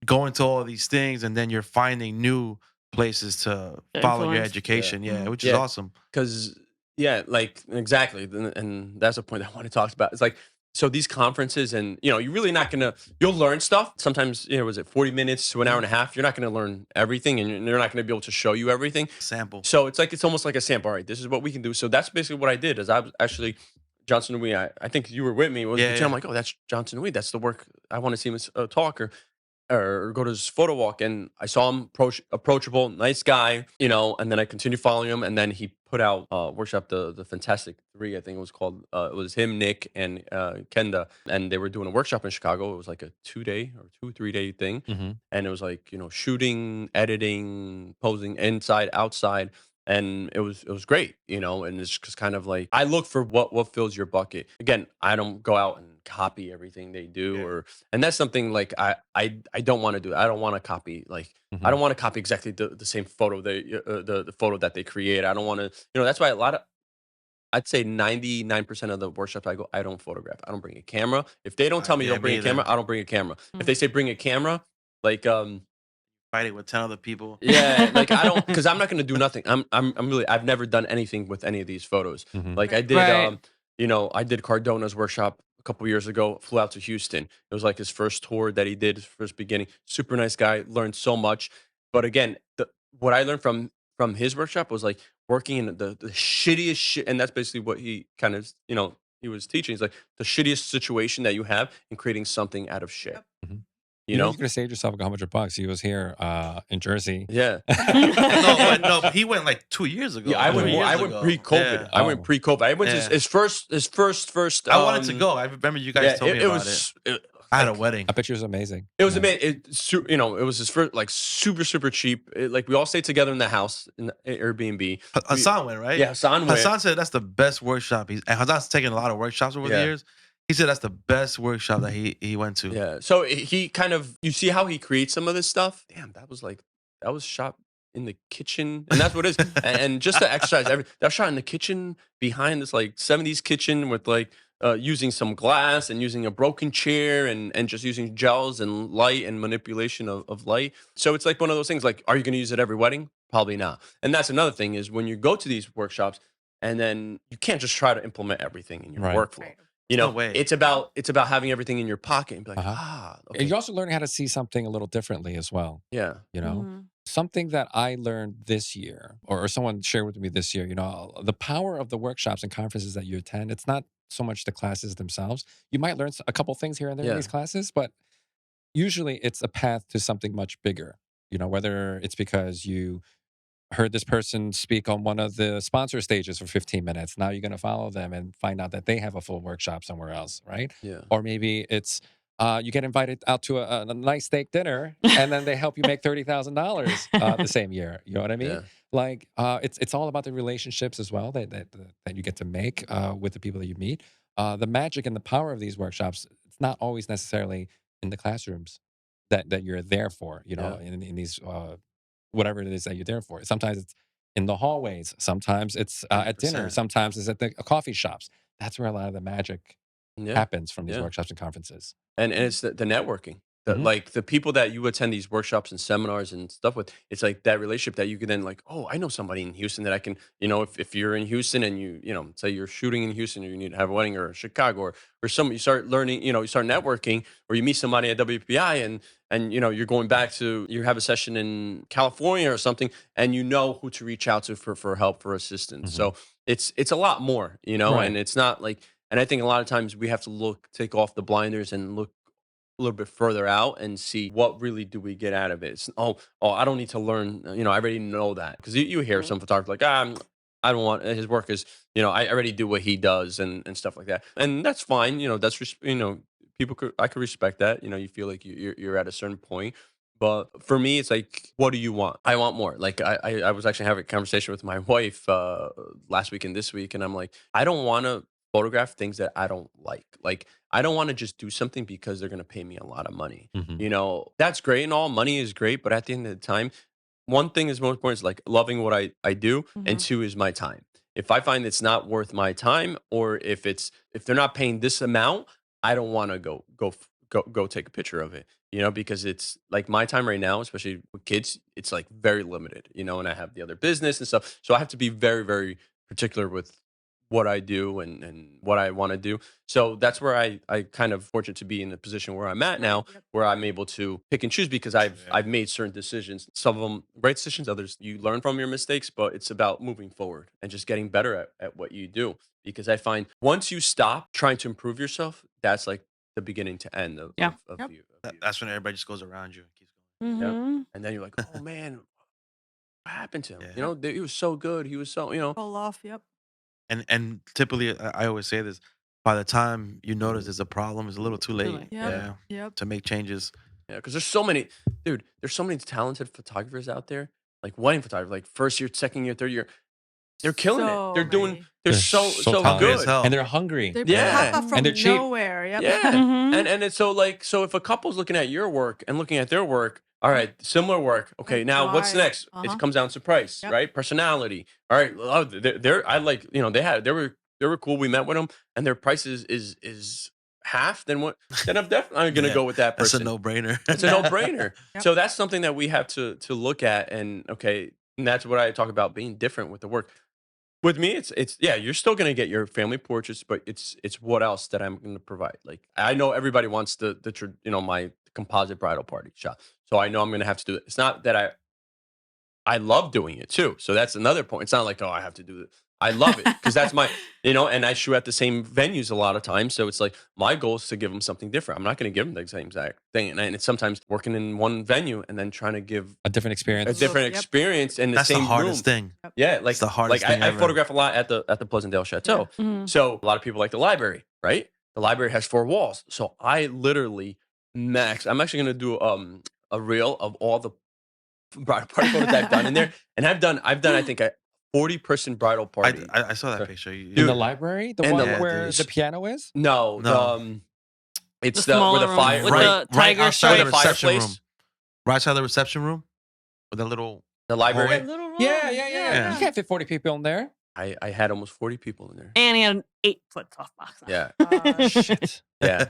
going to all these things, and then you're finding new places to follow your Influence. education. Yeah, which is Yeah. awesome. Because like exactly, and that's a point that I want to talk about. It's like, so these conferences, and you're really not gonna. You'll learn stuff. Sometimes, was it 40 minutes to an hour and a half? You're not gonna learn everything, and you're not gonna be able to show you everything. Sample. So it's almost like a sample. All right, this is what we can do. So that's basically what I did. Is I was actually Johnson Wee. I think you were with me. I'm like, oh, that's Johnson Wee. That's the work I want to see him talk or go to his photo walk, and I saw him approachable, nice guy, and then I continued following him, and then he put out workshop the Fantastic 3, I think it was called. It was him, Nick, and Kenda, and they were doing a workshop in Chicago. It was like a 2-day or 2-3-day thing, and it was like shooting, editing, posing inside, outside. And it was great, and it's just kind of like, I look for what fills your bucket. Again, I don't go out and copy everything they do, and that's something like I don't want to do. I don't want to copy, like I don't want to copy exactly the same photo the photo that they create. I don't want to, that's why I'd say 99% of the workshops I go, I don't photograph. I don't bring a camera. If they don't tell me don't bring a camera, I don't bring a camera. If they say bring a camera, like fighting with 10 other people. Yeah, like I don't, because I'm not going to do nothing. I'm really, I've never done anything with any of these photos. Like I did, Right. I did Cardona's workshop a couple years ago. Flew out to Houston. It was like his first tour that he did, his first beginning. Super nice guy. Learned so much. But again, what I learned from his workshop was like working in the shittiest shit, and that's basically what he kind of, he was teaching. He's like the shittiest situation that you have and creating something out of shit. You know, you could have saved yourself $100. He was here in Jersey. Yeah. no, but he went like 2 years ago. Yeah, I went pre-COVID. Yeah. I went pre-COVID. I went to his first. I wanted to go. I remember you guys told me about it. I had a wedding. I bet you it was amazing. It was amazing. It was his first, like super cheap. Like we all stayed together in the house in the Airbnb. Hassan went, right? Yeah, Hassan went. Hassan said that's the best workshop. And Hassan's taken a lot of workshops over the years. He said that's the best workshop that he went to. Yeah. So he kind of, you see how he creates some of this stuff? Damn, that was shot in the kitchen. And that's what it is. and just to exercise that was shot in the kitchen behind this like 70s kitchen with like using some glass and using a broken chair and just using gels and light and manipulation of light. So it's like one of those things, like, are you going to use it every wedding? Probably not. And that's another thing is when you go to these workshops and then you can't just try to implement everything in your workflow. You No know, way. it's about having everything in your pocket and be like, And okay. you're also learning how to see something a little differently as well. Yeah. You know, something that I learned this year, or someone shared with me this year, you know, the power of the workshops and conferences that you attend. It's not so much the classes themselves. You might learn a couple things here and there in Yeah. these classes, but usually it's a path to something much bigger. You know, whether it's because you heard this person speak on one of the sponsor stages for 15 minutes. Now you're going to follow them and find out that they have a full workshop somewhere else, right? Yeah. Or maybe it's you get invited out to a nice steak dinner, and then they help you make $30,000 the same year. You know what I mean? Yeah. Like it's all about the relationships as well that you get to make with the people that you meet. The magic and the power of these workshops. It's not always necessarily in the classrooms that you're there for. You know, in these whatever it is that you're there for. Sometimes it's in the hallways. Sometimes it's at dinner. 100%. Sometimes it's at the coffee shops. That's where a lot of the magic Yeah. happens from these Yeah. workshops and conferences. And it's the networking. Like the people that you attend these workshops and seminars and stuff with, it's like that relationship that you can then like, oh, I know somebody in Houston that I can, you know, if you're in Houston and you know, say you're shooting in Houston or you need to have a wedding or Chicago or some, you start learning, you know, you start networking or you meet somebody at WPI and you know, you're going back to, you have a session in California or something and you know who to reach out to for help, for assistance. So it's a lot more, you know, Right. and it's not like, and I think a lot of times we have to take off the blinders and look a little bit further out and see what really do we get out of it. It's, I don't need to learn. You know, I already know that because you hear some photographer like, I don't want his work is. You know, I already do what he does and stuff like that, and that's fine. You know, that's you know, I could respect that. You know, you feel like you're at a certain point. But for me, it's like, what do you want? I want more. Like I was actually having a conversation with my wife last week and this week, and I'm like, I don't want to photograph things that I don't like. Like I don't want to just do something because they're going to pay me a lot of money. You know, that's great and all. Money is great, but at the end of the time, one thing is most important is like loving what I do, and two is my time. If I find it's not worth my time, or if they're not paying this amount, I don't want to go take a picture of it. You know, because it's like my time right now, especially with kids, it's like very limited. You know, and I have the other business and stuff, so I have to be very, very particular with what I do and what I want to do. So that's where I kind of fortunate to be in the position where I'm at now, where I'm able to pick and choose because I've made certain decisions. Some of them right decisions, others you learn from your mistakes, but it's about moving forward and just getting better at what you do. Because I find once you stop trying to improve yourself, that's like the beginning to end of you. That's when everybody just goes around you and keeps going. Yeah. And then you're like, oh man, what happened to him? Yeah. You know, he was so good. He was so, you know. Pull off. Yep. And typically, I always say this: by the time you notice there's a problem, it's a little too late. late. Yep. Yeah, Yep. to make changes. Yeah, because there's so many, dude. There's so many talented photographers out there, like wedding photographers, like first year, second year, third year. They're killing So it. They're doing. many. They're They're so so talented as good. hell. and they're hungry. They Yeah. pop up from And they're cheap. nowhere. Yep. Yeah, Mhm. and it's so if a couple's looking at your work and looking at their work, all right, similar work. Okay, Like, now what's why? next? It comes down to price, Yep. right? Personality. All right, they're I like you know they were cool. We met with them, and their price is half than what. Then I'm definitely gonna Yeah, go with that That's person. a no-brainer. It's a no-brainer. Yep. So that's something that we have to look at, and okay, and that's what I talk about being different with the work. With me, it's yeah, you're still gonna get your family portraits, but it's what else that I'm gonna provide. Like I know everybody wants my composite bridal party shot, so I know I'm gonna have to do it. It's not that I love doing it too. So that's another point. It's not like, oh, I have to do it. I love it because that's my, and I shoot at the same venues a lot of times. So it's like my goal is to give them something different. I'm not going to give them the same exact thing. And it's sometimes working in one venue and then trying to give A different a experience. different Yep. experience in the That's same the hardest room. thing. Yeah, like It's the hardest like thing I ever. photograph a lot at the Pleasantdale Chateau. Mhm. So a lot of people like the library, right? The library has 4 walls. So I literally I'm actually going to do a reel of all the bridal party photos that I've done in there, and I've done I think a 40-person bridal party. I saw that Okay. picture. In Dude, the library, the and one the- where dude. the piano is. No, No. it's The where smaller the room fire with right, the right tiger outside where the the stripe. reception fireplace, room. Right outside the reception room with a little. the library. hallway. Little room. Yeah. You can't fit 40 people in there. I had almost 40 people in there. And he had an 8-foot softbox. Yeah, Shit. yeah.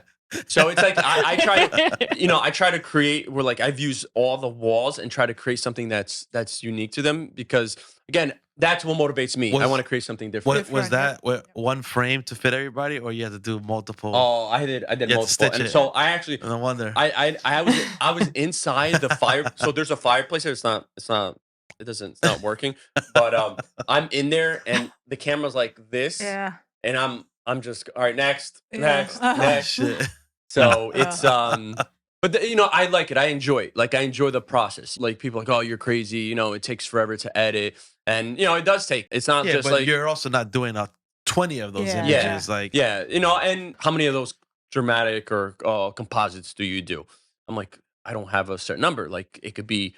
So it's like I try to create where like I've used all the walls and try to create something that's unique to them because again, that's what motivates me. I want to create something different. What was that? Yeah. One frame to fit everybody, or you had to do multiple? Oh, I did You had to multiple. stitch And it. so I actually, No wonder. I was inside the fire. So there's a fireplace there. It's not working. But I'm in there, and the camera's like this, Yeah. and I'm just all right. Next. Shit. So it's but I like it. I enjoy it. Like I enjoy the process. Like people are like, oh, you're crazy. It takes forever to edit, and it does take. It's not just but like you're also not doing 20 of those Yeah. images. Like and how many of those dramatic or composites do you do? I'm like, I don't have a certain number. Like it could be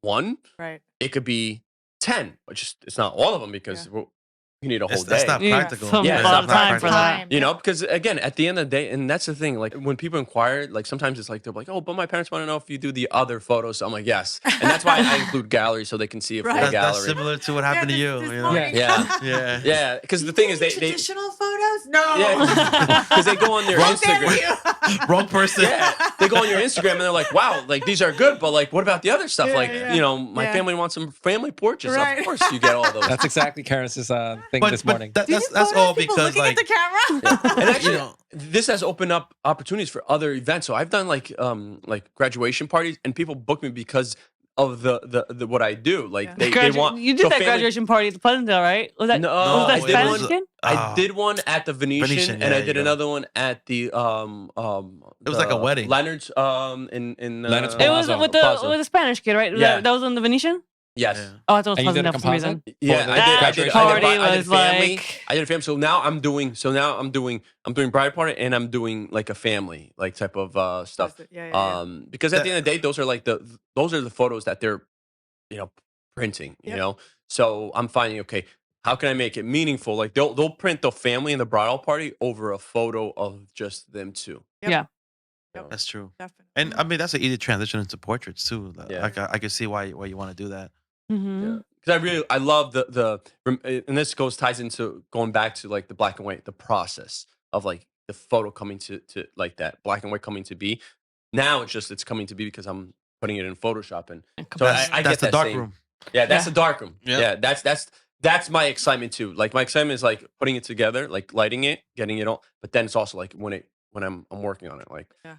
1, Right. it could be 10, but it's not all of them because you need a whole that's day. not Yeah, practical. some- Yeah, a lot of it's not time for that. Because again, at the end of the day, and that's the thing, like when people inquire, like sometimes it's like they're like, oh, but my parents want to know if you do the other photos. So I'm like, yes, and that's why I include galleries so they can see a full Right. gallery. That's similar to what happened to you. this you know? morning. Yeah. Yeah. Because the thing is, they traditional photos. No. yeah, because they go on their How dare Instagram. you? Wrong person. Yeah, they go on your Instagram and they're like, wow, like these are good, but like, what about the other stuff? Yeah, Like, yeah. my Yeah. family wants some family portraits. Right. Of course, you get all those. That's exactly Karis's thing this morning. That's all because looking like at the camera. And actually, you know, this has opened up opportunities for other events. So I've done like graduation parties, and people book me because of the what I do. Like Yeah. they want. You did so that family- graduation party at the Pleasantdale, right? Was that No, was I that did Spanish one- kid? I did one at the Venetian, Venetian, and yeah, I you did go. another one at the It was like a wedding. Leonard's in Leonard's It was Palazzo. with the Spanish kid, right? Yeah. That was in the Venetian. Yes. Yeah. Oh, I thought it And was you did a Pleasantdale for some reason. composite? Yeah, For the I did. graduation party I did was family. like- I did a family. So now I'm doing bride party, and I'm doing like a family like type of stuff. Yeah. Because at the end of the day, those are the photos that they're printing. Yep. So I'm finding, okay, how can I make it meaningful? Like they'll print the family and the bridal party over a photo of just them two. Yep. Yeah. that's true. Definitely. And I mean, that's an easy transition into portraits too. Yeah. Like I can see why you want to do that. Mm-hmm. Because I love and this ties into going back to like the black and white, the process of like the photo coming to like that black and white coming to be. Now it's coming to be because I'm putting it in Photoshop, and so I That's get the that dark same- room. Yeah, that's Yeah. the dark room. Yeah. Yeah, that's my excitement too. Like my excitement is like putting it together, like lighting it, getting it all. But then it's also like when I'm working on it, like Yeah.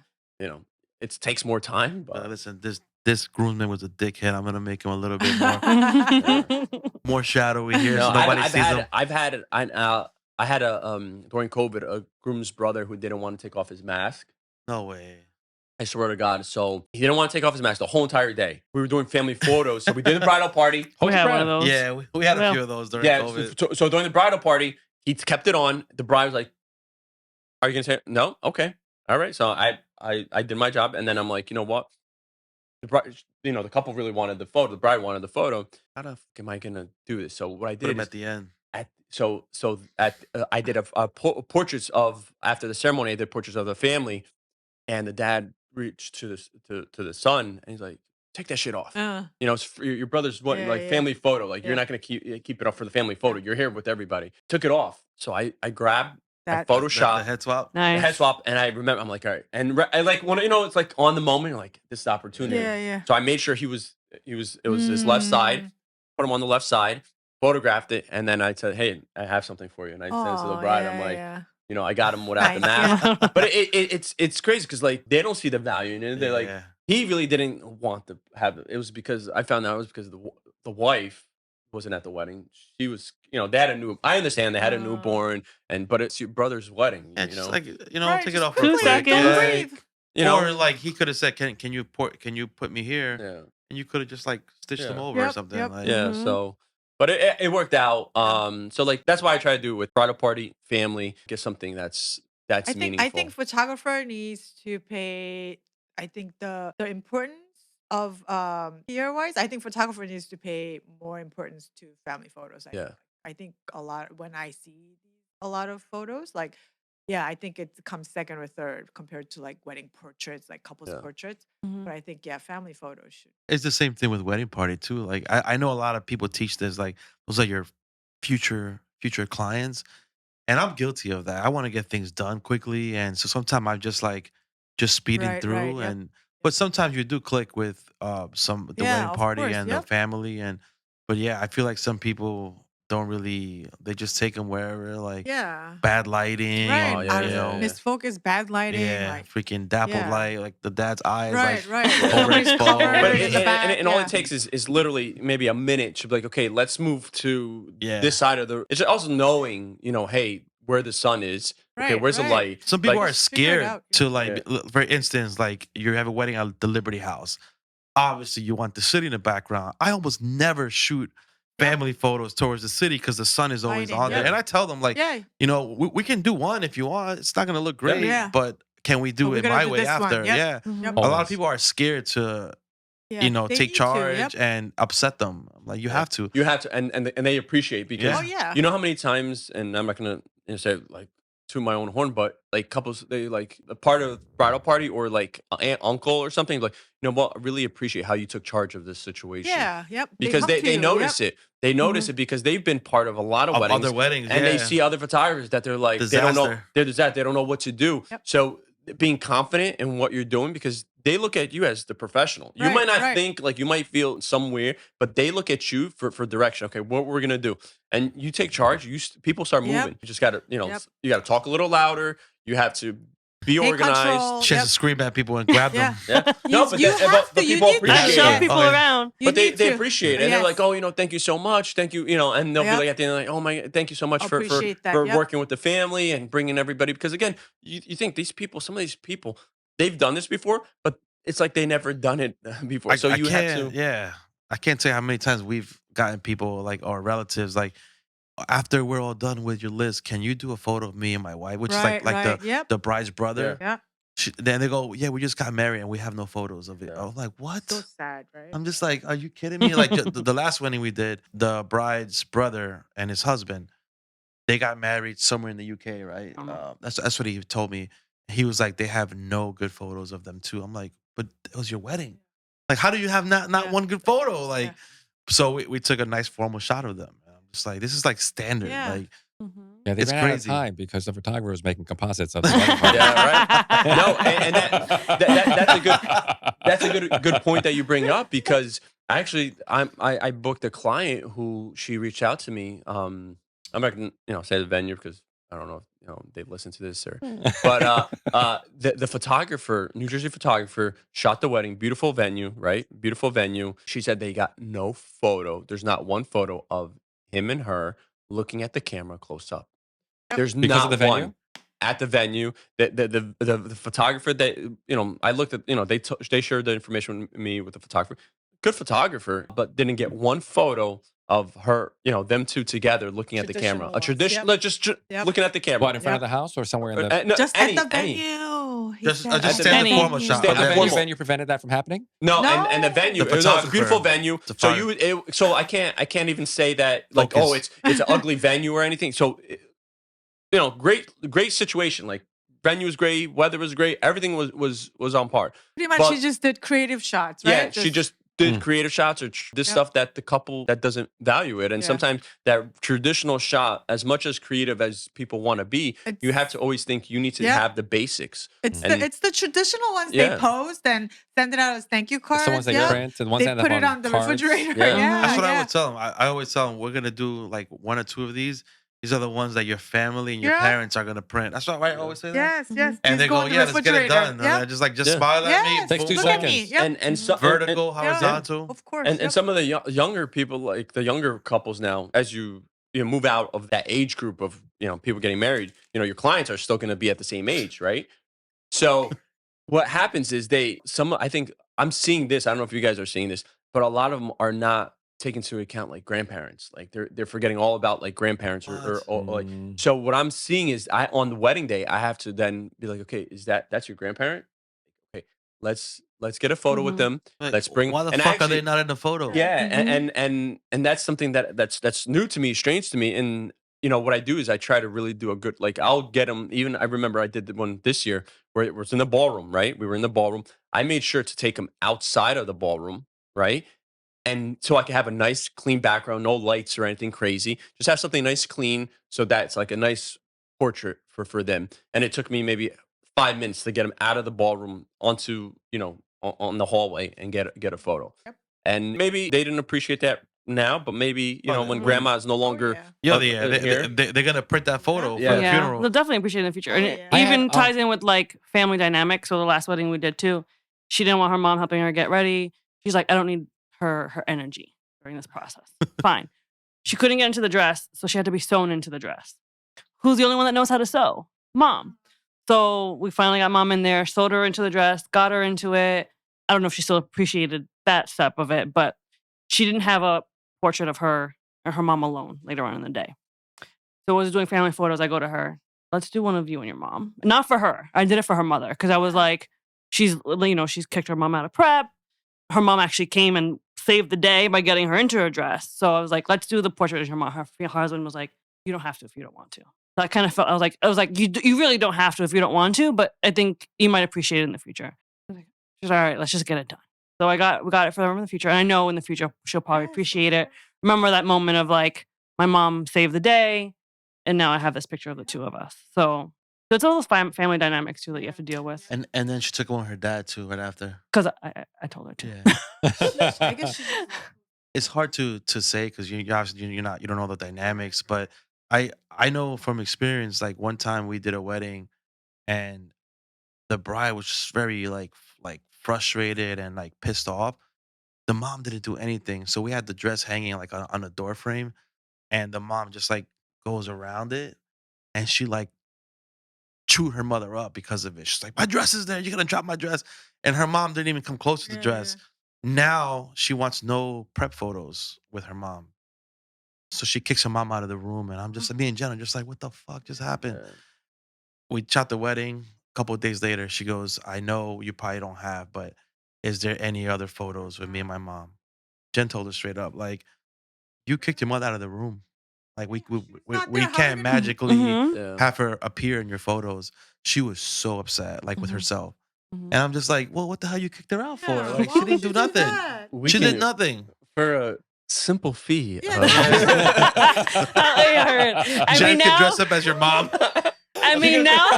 it takes more time. But Listen, this groomsman was a dickhead. I'm gonna make him a little bit more shadowy here, no, so nobody sees him. I had during COVID a groom's brother who didn't want to take off his mask. No way. I swear to God. So he didn't want to take off his mask the whole entire day. We were doing family photos. So we did the bridal party. We had one of those. Yeah, we had a Well, few of those during Yeah. COVID. So during the bridal party, he kept it on. The bride was like, "Are you gonna say no? Okay, all right." So I did my job, and then I'm like, you know what? The bride, the couple really wanted the photo. The bride wanted the photo. How the fuck am I gonna do this? So what I Put did him is at the end. I did a portraits of after the ceremony. I did portraits of the family, and the dad reached to the son, and he's like, "Take that shit off. It's for your brother's family photo. Like you're not gonna keep it up for the family photo. You're here with everybody. Took it off. So I grabbed I That- Photoshop The head swap. the Nice. head swap, and I remember I'm like, all right, and I like when it's like on the moment, you're like this is the opportunity. Yeah. So I made sure it was his left side. Put him on the left side. Photographed it, and then I said, "Hey, I have something for you." And I sent it to the bride. I'm like, I got him without the Nice. mask. But it's crazy because like they don't see the value in it. They're like, he really didn't want to have it. It was because I found out it was because the wife wasn't at the wedding. She was, they had a new. I understand they had a newborn, but it's your brother's wedding. Yeah, just like Right, take it just off. quickly, real quick. don't Yeah. breathe. Or like he could have said, "Can you put me here?" Yeah. And you could have just like stitched them Yeah. over or Yep, something. yep. Like, Yeah. Mhm. So, but it worked out. So like that's why I try to do it with bridal party, family, get something that's meaningful. I think photographer needs to pay. I think the importance of year wise. I think photographer needs to pay more importance to family photos. I think a lot when I see a lot of photos, like I think it comes second or third compared to like wedding portraits, like couples Yeah. portraits. Mhm. But I think family photos should. It's the same thing with wedding party too. Like I know a lot of people teach this, like those are your future clients. And I'm guilty of that. I want to get things done quickly. And so sometimes I'm just speeding Right, through yep. but sometimes you do click with the Yeah, wedding of party course, and yep. the family. And But yeah, I feel like some people don't really. They just take them wherever, like Yeah. bad lighting, Right. Oh, and yeah, Out you of yeah, know, yeah. misfocus, bad lighting. yeah, Like, freaking dappled yeah. light, like the dad's eyes, Right, like right. Yeah. Somebody's covered But in the back. all Yeah. it takes is literally maybe a minute to be like, okay, let's move to yeah. this side of the. It's also knowing, hey, where the sun is. Okay, Right, where's the right. light? Some people Like, are Figure it scared out. to like, Yeah. for instance, like you have a wedding at the Liberty House. Obviously, you want the city in the background. I almost never shoot Yep. family photos towards the city because the sun is always Lighting, on there. yeah. And I tell them, like, Yeah. we can do one if you want. It's not going to look great, Yeah. but can we But do we're it gonna my do way this one. after? Yep. Yeah. Mhm. Yep. A lot of Always. people are scared to, Yeah. They take need to. charge Yep. and upset them. Like, you have to. You have to, and they appreciate because Oh yeah. you know how many times, and I'm not gonna say like to my own horn, but like couples, they like a part of bridal party or like aunt, uncle or something. Like, what? I really appreciate how you took charge of this situation. Yeah. Yep. Because come they, to they you. notice Yep. it. They notice it because they've been part of a lot of Of weddings, other weddings, and they yeah. see other photographers that they're like they don't know Disaster. they don't know what to do. Yep. So being confident in what you're doing because they look at you as the professional. You Right, might not right. think like you might feel somewhere, but they look at you for direction. Okay, what we're gonna do, and you take charge. People start Yep. moving. You just gotta Yep. you gotta talk a little louder. You have to be Take organized. control. She has Yep. to scream at people and grab Yeah. them. Yeah, no, but You that, have but to. You people need to. appreciate Show it. people Oh, yeah. around. You But they need to. appreciate it. And they're Yes. like, oh, thank you so much. Thank you, and they'll be Yep. like at the end, like, oh my, thank you so much for Appreciate that. for Yep. working with the family and bringing everybody. Because again, you think these people, some of these people, they've done this before, but it's like they never done it before. So I you have can't, to. yeah. I can't tell you how many times we've gotten people like our relatives like after we're all done with your list, can you do a photo of me and my wife, which is Right. like Right. Yep. the bride's brother. Yeah. Then they go, yeah, we just got married and we have no photos of it. Yeah. I'm like, what? So sad, right? I'm just like, are you kidding me? Like the last wedding we did, the bride's brother and his husband, they got married somewhere in the UK, right? That's what he told me. He was like, they have no good photos of them too. I'm like, but it was your wedding. Like, how do you have not Yeah. one good photo? Like, Yeah. so we took a nice formal shot of them. I'm just like, this is like standard. Yeah. Like, Yeah, they It's ran out of crazy. time because the photographer was making composites of the wedding party. Yeah, right. No, and that's a good point that you bring up because actually I booked a client who she reached out to me. I'm not gonna say the venue because I don't know if they listen to this or but the photographer, New Jersey photographer, shot the wedding, beautiful venue, right? Beautiful venue. She said they got no photo. There's not one photo of him and her looking at the camera close up. There's Because not of the one venue? at the venue. The photographer that I looked at, they shared the information with me with the photographer. Good photographer, but didn't get one photo of her, them two together looking at the camera. Traditional A ones, tradition, yep. just Yep. looking at the camera. What, in front of the house or somewhere in the No, Just any- at the any. venue. He just said just At the stand the venue. formal shot. Stand- of the the venue, venue. venue prevented that from happening? No, and the No. venue. The It was a photographer. beautiful venue. The So photographer. so I can't even say that like Focus. it's an ugly venue or anything. So great situation. Like venue was great, weather was great, everything was on par. Pretty much, But- she just did creative shots, right? Yeah, she just did creative shots or this Yep. stuff that the couple that doesn't value it. And Yeah. sometimes that traditional shot, as much as creative as people want to be, you have to always think you need to Yeah. have the basics. It's And- the traditional ones Yeah. they post and send it out as thank you cards. It's the ones they yeah. print and the ones They that end put up it on the cards. refrigerator. Yeah. Yeah, That's what I yeah. would tell them. I always tell them we're gonna do like one or two of these. These are the ones that your family and your Yeah. parents are gonna print. That's why I always say that. Yes, yes. And These they go go, in the yeah, let's get it refrigerator. done. And Yep. I just Yeah. smile at Yes. me. Takes 2 boom, Look at boom. me. seconds. Yep. And so Vertical, Yeah. horizontal. Of course. and yep. some of the younger people, like the younger couples now, as you move out of that age group of people getting married, your clients are still going to be at the same age, right? So what happens is I think I'm seeing this. I don't know if you guys are seeing this, but a lot of them are not taking into account like grandparents. Like they're forgetting all about like grandparents or like. Mm. So what I'm seeing is on the wedding day I have to then be like, okay, that's your grandparent? Okay, let's get a photo with them. Like, Let's bring. Why the and fuck are actually- they not in the photo? Yeah, and that's something that's new to me, strange to me. And what I do is I try to really do a good, like I'll get them. Even I remember I did the one this year where it was in the ballroom, right? We were in the ballroom. I made sure to take them outside of the ballroom, right? And so I could have a nice clean background, no lights or anything crazy. Just have something nice, clean, so that it's like a nice portrait for them. And it took me maybe 5 minutes to get them out of the ballroom onto on the hallway and get a photo. Yep. And maybe they didn't appreciate that now, but maybe Oh, when yeah. grandma is no longer Yeah, here. they're gonna print that photo Yeah. for the Yeah, funeral. they'll definitely appreciate it in the future. And Oh, it yeah. I had, even ties in with like family dynamics. So the last wedding we did too, she didn't want her mom helping her get ready. She's like, I don't need her energy during this process. Fine. She couldn't get into the dress, so she had to be sewn into the dress. Who's the only one that knows how to sew? Mom. So we finally got mom in there, sewed her into the dress, got her into it. I don't know if she still appreciated that step of it, but she didn't have a portrait of her or her mom alone later on in the day. So I was doing family photos. I go to her. Let's do one of you and your mom. Not for her. I did it for her mother because I was like, she's kicked her mom out of prep. Her mom actually came and saved the day by getting her into her dress. So I was like, let's do the portrait of your mom. Her husband was like, you don't have to if you don't want to. So I kind of felt, I was like, you really don't have to if you don't want to, but I think you might appreciate it in the future. She's all right, let's just get it done. So we got it for her in the future. And I know in the future she'll probably appreciate it. Remember that moment of like, my mom saved the day. And now I have this picture of the two of us. So it's all those family dynamics too that you have to deal with. And then she took one with her dad too right after. Because I told her to. Yeah. I guess she It's hard to say because you obviously you don't know the dynamics, but I know from experience, like one time we did a wedding and the bride was just very like frustrated and like pissed off. The mom didn't do anything, so we had the dress hanging like on a door frame, and the mom just like goes around it, and she like chewed her mother up because of it. She's like, "My dress is there. You're gonna drop my dress," and her mom didn't even come close to the dress. Now she wants no prep photos with her mom. So she kicks her mom out of the room, and I'm just me and Jenn are just like, what the fuck just happened? Yeah. We shot the wedding. A couple of days later, she goes, I know you probably don't have, but is there any other photos with me and my mom? Jenn told her straight up, like, you kicked your mother out of the room. Like not we there. How can't we gonna- magically Mhm. Yeah. have her appear in your photos. She was so upset, like with Mhm. herself. Mhm. And I'm just like, well, what the hell you kicked her out for? Yeah, Like why she would didn't do you nothing. that? We She can- did nothing. for a simple fee. Yeah, of- I heard. I Jenn mean, could now, dress up as your mom. I mean, now,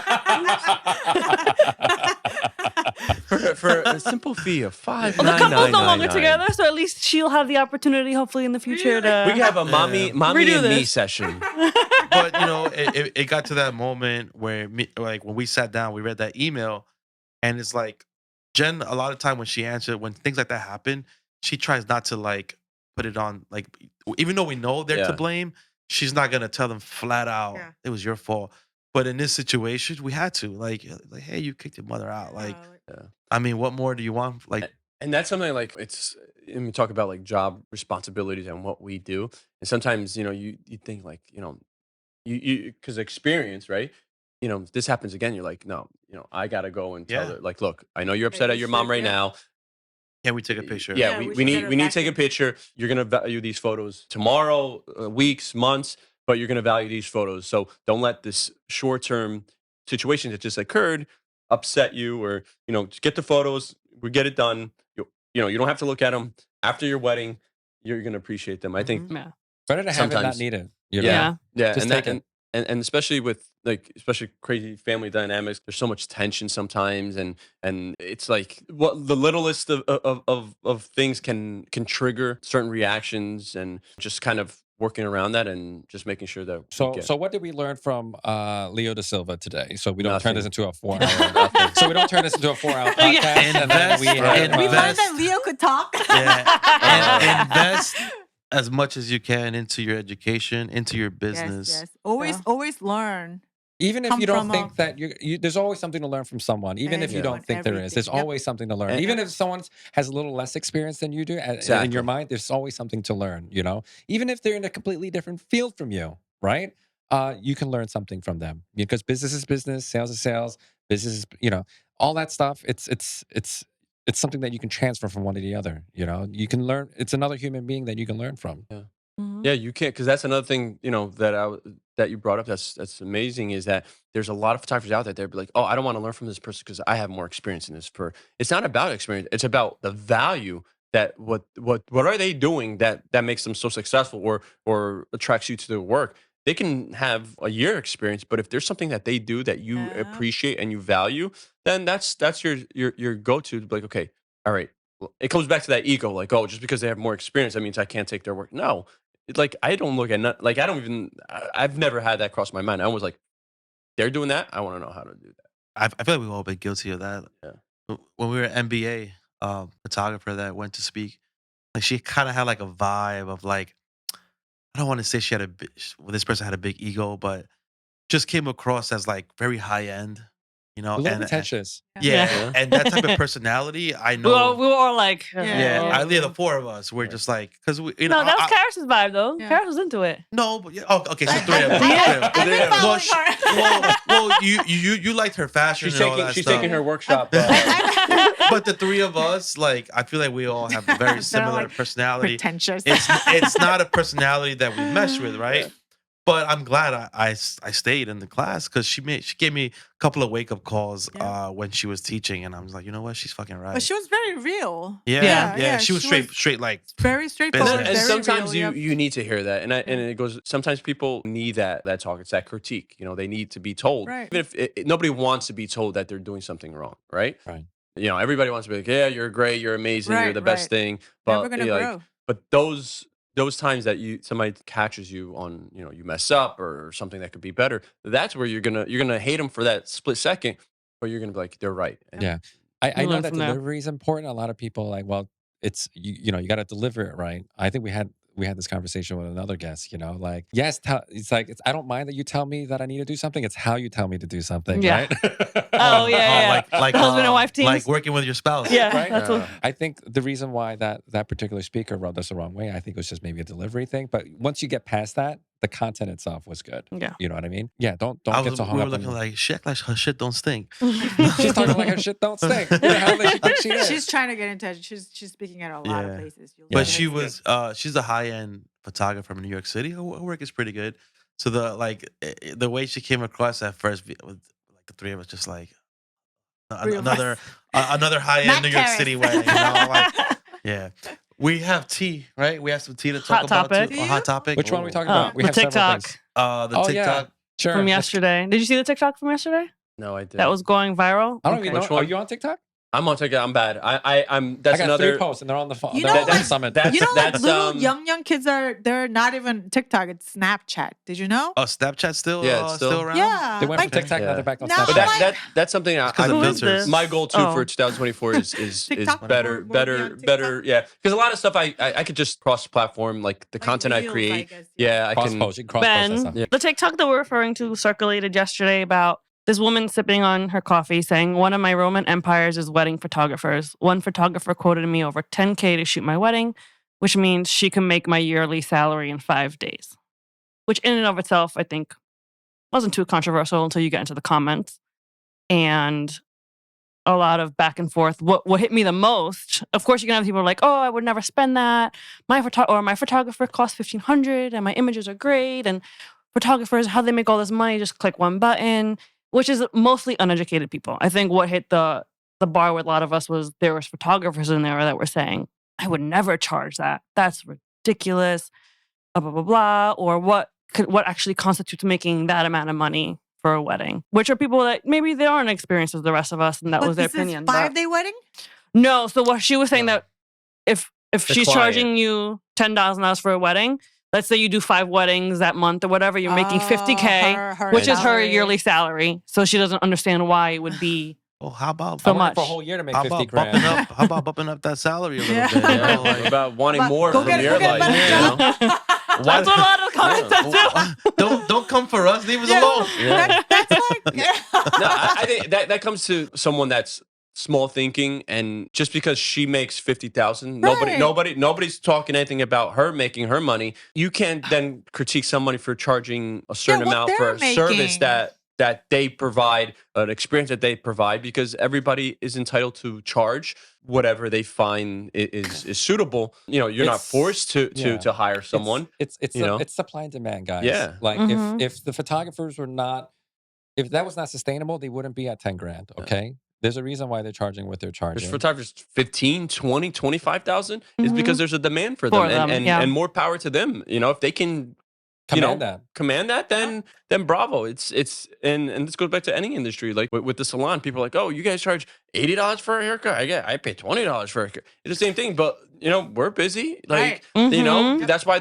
for a simple fee of $5.99. well, the couple's no longer together, so at least she'll have the opportunity, hopefully, in the future to. We can have a mommy Redo and me this. session. But it got to that moment where like when we sat down, we read that email, and it's like Jenn. A lot of time when she answered, when things like that happen, she tries not to like put it on. Like even though we know they're to Yeah. blame, she's not gonna tell them flat out Yeah. it was your fault. But in this situation, we had to like hey, you kicked your mother out. Like I mean, what more do you want? Like And that's something like it's when we talk about like job responsibilities and what we do. And sometimes, you think like, you because experience, right? This happens again. You're like, no, I gotta go and tell Yeah. her, like, look, I know you're upset at you your mom should, right yeah. now. can we take a picture? Yeah, Yeah, we, we we should need get her we need back to take a in. picture. You're gonna value these photos tomorrow, weeks, months, but you're gonna value these photos. So don't let this short term situation that just occurred upset you, or just get the photos. We get it done. You don't have to look at them after your wedding. You're gonna appreciate them. I think Yeah. Better to have it, not Sometimes. need it. You know? Yeah. yeah, Just and take that, and especially with especially crazy family dynamics, there's so much tension sometimes, and it's like what the littlest of things can trigger certain reactions, and just kind of working around that and just making sure that we So, get so what did we learn from Leo DaSilva today? So we don't turn this Nothing. into a 4-hour. So we don't turn this into a 4-hour podcast. Yeah. And then we Invest, have, We learned invest. that Leo could talk. Yeah. And invest as much as you can into your education, into your business. Yes, yes. Always, Yeah. always learn. even if come you don't from think a- that there's always something to learn from someone. Even if you Everyone, don't think there is, there's everything. Yep. always something to learn. And- Even if someone has a little less experience than you do, in Exactly. your mind, there's always something to learn. Even if they're in a completely different field from you, right? You can learn something from them because business is business, sales is sales, business is all that stuff. It's something that you can transfer from one to the other. You can learn. It's another human being that you can learn from. Mhm. Yeah, you can't, because that's another thing that you brought up. That's amazing. Is that there's a lot of photographers out there. They'd be like, "Oh, I don't want to learn from this person because I have more experience in this." It's not about experience. It's about the value that what are they doing that makes them so successful or attracts you to their work. They can have a year experience, but if there's something that they do that you Yeah. appreciate and you value, then that's your go to. Like, okay, all right, it comes back to that ego, like, oh, just because they have more experience, that means I can't take their work. No, it's like I don't look at like I don't even. I've never had that cross my mind. I was like, they're doing that. I want to know how to do that. I feel like we've all been guilty of that. Yeah. When we were an MBA photographer that went to speak, like she kind of had like a vibe of like, I don't want to say she had this person had a big ego, but just came across as like very high end, you know, A little and pretentious. yeah, and that type of personality, I We know. were all like, Yeah, the four of us were just like, because we, you no, know, that was Karis's vibe though. Yeah. Karis was into it. no, but yeah, oh, okay, so three of us. Yeah. I've been Well, following her. well, you liked her fashion. She's and all taking that she's stuff. taking her workshop. But the three of us, like, I feel like we all have a very similar like, personality. Pretentious. It's not a personality that we mesh with, right? But I'm glad I stayed in the class because she gave me a couple of wake up calls when she was teaching, and I was like, you know what, she's fucking right. But she was very real. Yeah. She was straight like very straightforward. business. And very sometimes real, you need to hear that, and it goes. Sometimes people need that talk. It's that critique. You know, they need to be told. Right. Even if nobody wants to be told that they're doing something wrong, right? Right. You know, everybody wants to be like, yeah, you're great, you're amazing, you're Right, the best thing. But Never gonna you know, grow. but those times that somebody catches you on, you know, you mess up or something that could be better, that's where you're gonna hate them for that split second, but you're gonna be like, they're right. And Yeah. I You know learn that from that. delivery is important. A lot of people like, well, it's you know, you got to deliver it right. I think we had this conversation with another guest, you know, like, yes, it's like, I don't mind that you tell me that I need to do something. It's how you tell me to do something, Yeah. right? Oh yeah, like the husband and wife teams. like working with your spouse. Yeah, Right? that's what. I think the reason why that particular speaker wrote this the wrong way, I think it was just maybe a delivery thing. But once you get past that, the content itself was good. Yeah. You know what I mean? Yeah. Don't we get so hung were up on looking like shit, like her shit don't stink. She's talking like her shit don't stink. Who the hell does she think she is? She's trying to get in touch. She's speaking at a lot of Yeah. places. You'll But see she her. was she's a high end photographer from New York City. Her work is pretty good. So the way she came across at first with like the three of us, just like Real another high end Not New York Karis. City way. You know, like, yeah. We have tea, right? We have some tea to talk Hot about topic. too. A hot topic. Which one are we talking Oh, about? We the have several TikTok things. The Oh, TikTok. yeah. Sure. from Let's- yesterday. Did you see the TikTok from yesterday? No, I did. That was going viral. I don't even Which know. Are one? you on TikTok? I'm on TikTok. I'm bad. I'm. That's I got another. 3 posts and they're on the phone. You They're know, on the like- summit. That's- You know, like that's, little young kids they're not even TikTok. It's Snapchat. Did you know? Oh, Snapchat still Yeah, it's still- around? Yeah. They went from like, TikTok, now Yeah. they're back on No, Snapchat. But like- that's something It's 'cause of Who is filters. this? my goal too Oh. for 2024 is TikTok, better, more be on better. TikTok. Yeah, because a lot of stuff I could just cross platform, like the like content I reels, create. guess, Yeah, I Cross can. post. You can cross post that Ben, stuff. Yeah. the TikTok that we're referring to circulated yesterday about this woman sipping on her coffee saying, one of my Roman empires is wedding photographers. One photographer quoted me over 10K to shoot my wedding, which means she can make my yearly salary in 5 days. Which in and of itself, I think, wasn't too controversial until you get into the comments. And a lot of back and forth. What hit me the most, of course, you can have people like, oh, I would never spend that. My photographer costs $1,500 and my images are great. And photographers, how they make all this money, just click one button, which is mostly uneducated people. I think what hit the bar with a lot of us was there was photographers in there that were saying, I would never charge that. That's ridiculous, blah, blah, blah, blah. Or what actually constitutes making that amount of money for a wedding, which are people that maybe they aren't experienced as the rest of us, and that but was their this is opinion. But 5-day wedding? no, so what she was saying that if she's client. charging you $10,000 for a wedding, let's say you do 5 weddings that month or whatever, you're making $50K, her which is her salary. yearly salary. So she doesn't understand why it would be Well, how about So I worked much. for a whole year to make how 50 about grand. bumping up? How about bumping up that salary a little Yeah. bit? You Yeah, know, like, about wanting But more go from get- your go get a life. better You know? job. That's what a lot of the comments do. don't come for us. Leave us Yeah. alone. Yeah. That's like No, I think that comes to someone that's small thinking, and just because she makes 50,000, Right. nobody's talking anything about her making her money. You can't then critique somebody for charging a certain what amount for they're a service making. that they provide, an experience that they provide, because everybody is entitled to charge whatever they find is suitable. You know, you're not It's- forced to yeah. hire someone. It's you know? it's supply and demand, guys. Yeah. Like Mhm. if the photographers were not, if that was not sustainable, they wouldn't be at 10 grand. Okay. There's a reason why they're charging what they're charging. There's photographers 15, 20, 25,000 is Mhm. because there's a demand for For them, them, and yeah. more power to them. You know, if they can command that, then bravo. It's and this goes back to any industry. Like with the salon, people are like, oh, you guys charge $80 for a haircut. I pay $20 for a haircut. It's the same thing, but we're busy. Like that's why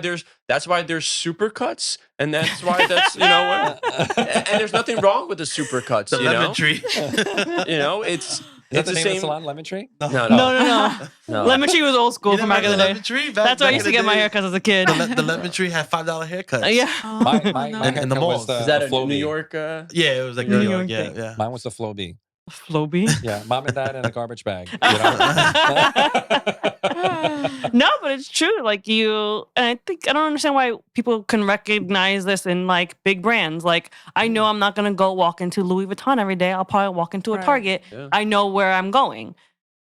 there's super cuts, and that's why that's and there's nothing wrong with the super cuts. The lemon tree. Is It's that the the name of the same. salon, Lemon Tree? No. Lemon Tree was old school from back in the day. Lemon tree? That's where I used to get my haircuts as a kid. The lemon tree had $5 haircuts. Yeah. My And the haircut was malls. Is that a a Flow New bee. York? Yeah, it was like New New York York. thing. Yeah. Mine was the Flow bee. Floby. Yeah, mom and dad in a garbage bag. No, but it's true. Like and I don't understand why people can recognize this in like big brands. Like I know I'm not gonna go walk into Louis Vuitton every day. I'll probably walk into a Target. Yeah. I know where I'm going.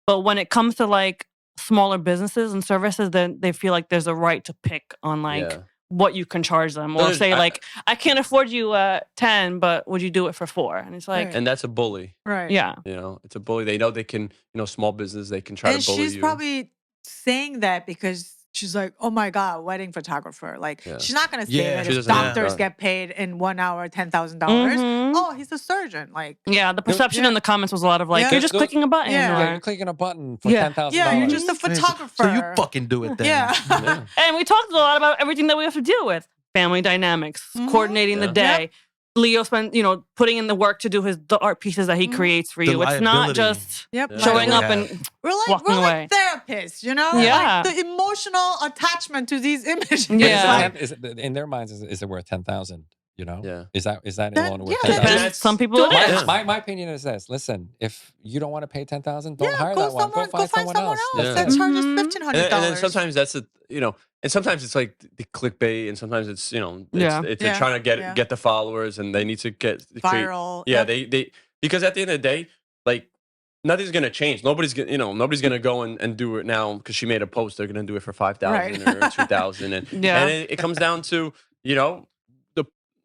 But when it comes to like smaller businesses and services, then they feel like there's a right to pick on like what you can charge them, or say like, I can't afford you 10, but would you do it for 4? And it's like, and that's a bully. Right. yeah, It's a bully. They know they can, small business, they can try And to bully she's you. probably saying that because she's like, oh my God, wedding photographer. Like, she's not going to say that she if doesn't have doctors that. get paid in 1 hour $10,000. Mhm. Oh, he's a surgeon. Like, yeah. The perception in the comments was a lot of like, Yeah. you're just clicking a button. Yeah, or- you're clicking a button for Yeah. $10,000. yeah, you're just a photographer. So you fucking do it then. Yeah. And we talked a lot about everything that we have to deal with: family dynamics, coordinating the day. Leo spent, putting in the work to do the art pieces that he creates for The you. It's not liability. just Yep. showing Yeah. up and We're walking away. like therapists, Yeah. Like the emotional attachment to these images. But Yeah. is it, in their minds, is it worth 10,000? Yeah. Is that That- alone worth yeah, 10,000? depends. Some people it is. My opinion is this. Listen, if you don't want to pay 10,000, don't hire go that one. Go find someone else. Yeah. that charges Mhm. $1,500. And then sometimes that's and sometimes it's like the clickbait, and sometimes it's it's Yeah. trying to Yeah. get the followers, and they need to get Viral. Yeah, Yep. they because at the end of the day, like nothing's gonna change. Nobody's gonna go and do it now because she made a post. They're gonna do it for 5,000 or 2,000, and Yeah. it comes down to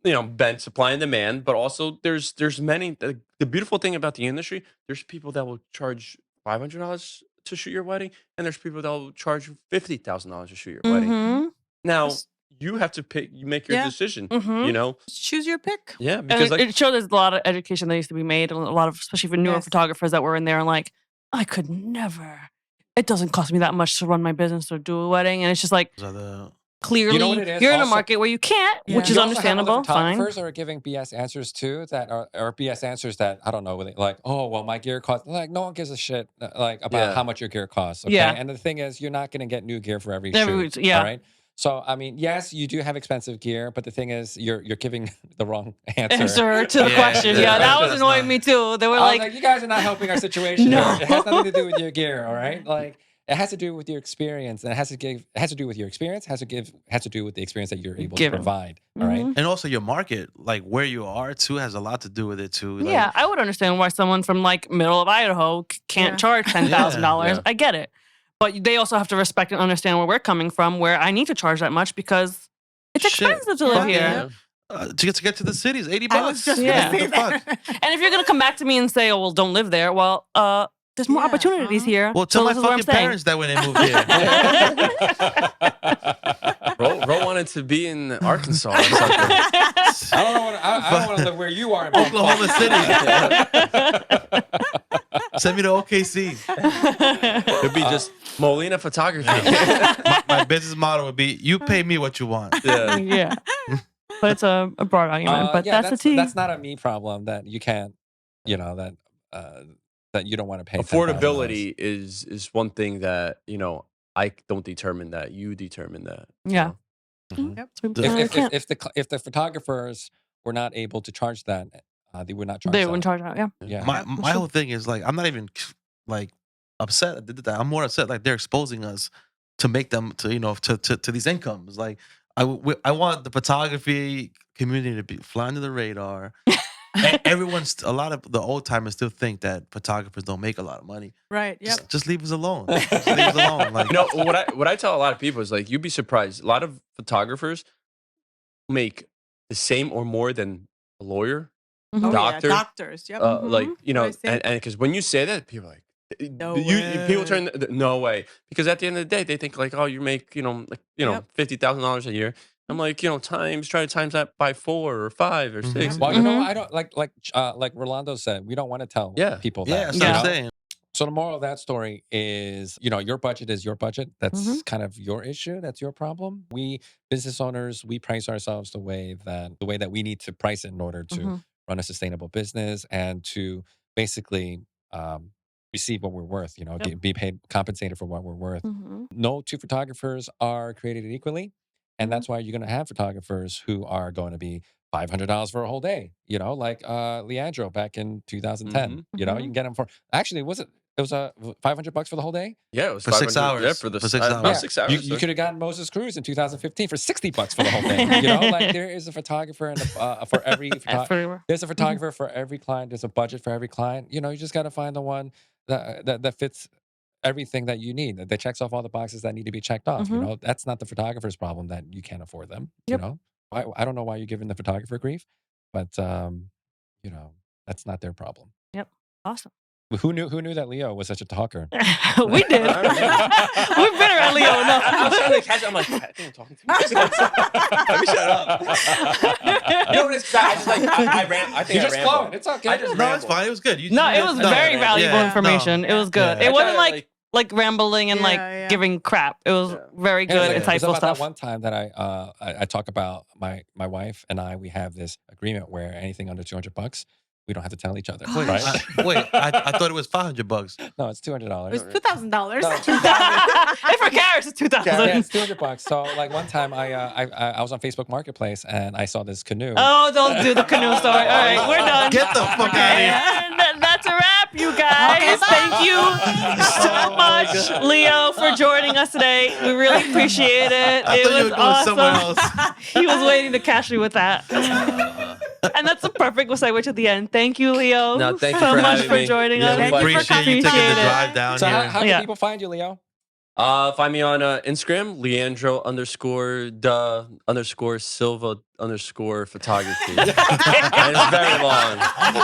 Ben, supply and demand, but also there's many. The beautiful thing about the industry, there's people that will charge $500 to shoot your wedding, and there's people that will charge $50,000 to shoot your wedding. Mhm. Now Just- you have to pick. You make your Yeah. decision. Mhm. Choose your pick. Yeah, And because it showed there's a lot of education that used to be made, and a lot of, especially for newer Yes. photographers that were in there, and like, I could never. It doesn't cost me that much to run my business or do a wedding, and it's just like Those are the- clearly what it is? you're in a Also- market where you can't, Yeah. which is You also have other understandable. Fine. photographers are giving BS answers too, that are BS answers that I don't know, like, oh well, my gear costs. Like no one gives a shit like about Yeah. how much your gear costs. Okay? Yeah. And the thing is, you're not going to get new gear for every Every- shoot. yeah. All right. So I mean, yes, you do have expensive gear, but the thing is, you're giving the wrong answer. Answer to the Yeah, question. yeah, Yeah, that was that's annoying not- me too. They were I was like, you guys are not helping our situation. No. Here. It has nothing to do with your gear. All right. Like it has to do with your experience, and it has to do with your experience. Has to do with the experience that you're able to Given. provide. All right. Mhm. And also your market, like where you are too, has a lot to do with it too. Like, yeah, I would understand why someone from like middle of Idaho can't Yeah. charge $10,000. Yeah. I get it. But they also have to respect and understand where we're coming from, where I need to charge that much because it's Shit. expensive to live Fuck here. yeah. To get to the cities, $80. I was just Yeah. going to say What the that. And if you're gonna come back to me and say, "Oh, well, don't live there," well, there's more Yeah, opportunities here. Well, tell so my this is what I'm fucking saying. parents that when they moved here. Ro wanted to be in Arkansas or something. I don't want to live where you are in Oklahoma City. Send me to OKC. It'd be just Molina Photography. My business model would be: you pay me what you want. Yeah. Yeah, but it's a broad argument. But yeah, that's the tea. that's not a me problem that you can't, that you don't want to pay. Affordability is one thing that I don't determine that. You determine that. Yeah. $10,000. Yep. So I can't- If the photographers were not able to charge that, they would not charge. they that. wouldn't charge out. Yeah. Yeah. My whole thing is like I'm not even like upset I did that. I'm more upset like they're exposing us to make them to these incomes. Like I want the photography community to be fly under the radar. A lot of the old timers still think that photographers don't make a lot of money. Right. Yep. Just leave us alone. Just leave us alone. Like What I tell a lot of people is like, you'd be surprised. A lot of photographers make the same or more than a lawyer, Mhm. Oh, doctor, yeah. Doctors. Yep. like I see. and because when you say that, people are like, No people way. turn no way, because at the end of the day they think like, oh, you make Yep. $50,000 a year. I'm like, try to times that by 4 or 5 or 6. Well, you know, I don't like Rolando said, we don't want to tell people that. Yeah, that's what I'm saying. So the moral of that story is, your budget is your budget. That's kind of your issue. That's your problem. We business owners, we price ourselves the way that we need to price it in order to run a sustainable business and to basically receive what we're worth, be paid, compensated for what we're worth. No two photographers are created equally. And that's why you're going to have photographers who are going to be $500 for a whole day, like Leandro back in 2010. You can get him for, actually, it was $500 for the whole day? Yeah, it was for 6 hours. Yeah, for 6 hours. Yeah. 6 hours. You could have gotten Moses Cruz in 2015 for $60 for the whole day. Like there is a photographer and for every there's a photographer for every client. There's a budget for every client. You just got to find the one that fits everything that you need, that checks off all the boxes that need to be checked off. That's not the photographer's problem that you can't afford them. I don't know why you're giving the photographer grief, but that's not their problem. Yep. Awesome. Who knew that Leo was such a talker? We did. We've been around Leo enough. I'm trying to catch. I'm like, I think I'm talking to you. Let me shut up. It's bad. I ran. I think You're I just rambled. flowing. It's okay. No, it's fine. It was good. It was very valuable information. It was good. It wasn't like rambling and giving crap. It was very good, insightful stuff. That one time that I talk about my wife and we have this agreement where anything under $200, we don't have to tell each other. Right? I thought it was $500. No, it's $200. It's $2,000. And for Karis, it's $2,000. Yeah, it's $200. So like one time I was on Facebook Marketplace and I saw this canoe. Oh, don't do the canoe story. All right, we're done. Get the fuck out of here. And that's a wrap, you guys. Thank you so much, Leo, for joining us today. We really appreciate it. I It thought you was were going somewhere awesome. else. He was waiting to catch me with that. And that's the perfect segue to the end. Thank you, Leo. No, thank you so for much having for me. joining us. We appreciate you taking the drive down So here. how can people find you, Leo? Find me on Instagram, Leandro _DaSilva_photography. And it's very long.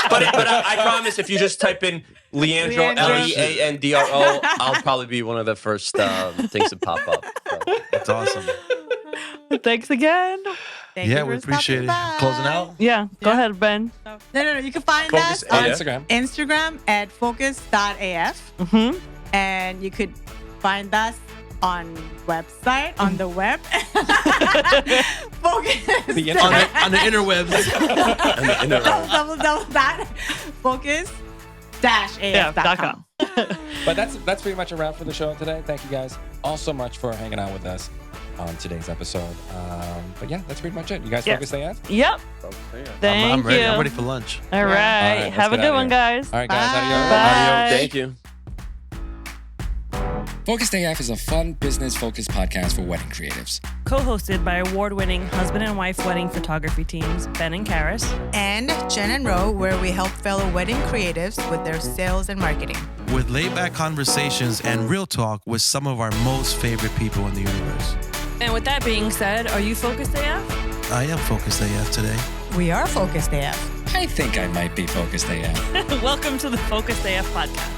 But I promise if you just type in Leandro, Leandro, I'll probably be one of the first things to pop up. So. That's awesome. Thanks again. Thank you We for appreciate it. stopping by. Closing out? Yeah, go ahead, Ben. No. You can find Focus us on Instagram. Instagram at focus.af. And you could find us on website, on the web. Focus. The internet. On the interwebs. Focus-af.com. But that's pretty much a wrap for the show today. Thank you guys all so much for hanging out with us on today's episode. But yeah, that's pretty much it. You guys focus AF? Yep. Thank I'm ready. you. I'm ready for lunch. All right. let's Have a get good out of one, here. guys. All right, guys. Bye. Adios. Bye. Thank you. Focused AF is a fun, business-focused podcast for wedding creatives. Co-hosted by award-winning husband and wife wedding photography teams, Ben and Karis. And Jenn Ro, where we help fellow wedding creatives with their sales and marketing. With laid-back conversations and real talk with some of our most favorite people in the universe. And with that being said, are you focused AF? I am Focused AF today. We are Focused AF. I think I might be Focused AF. Welcome to the Focused AF podcast.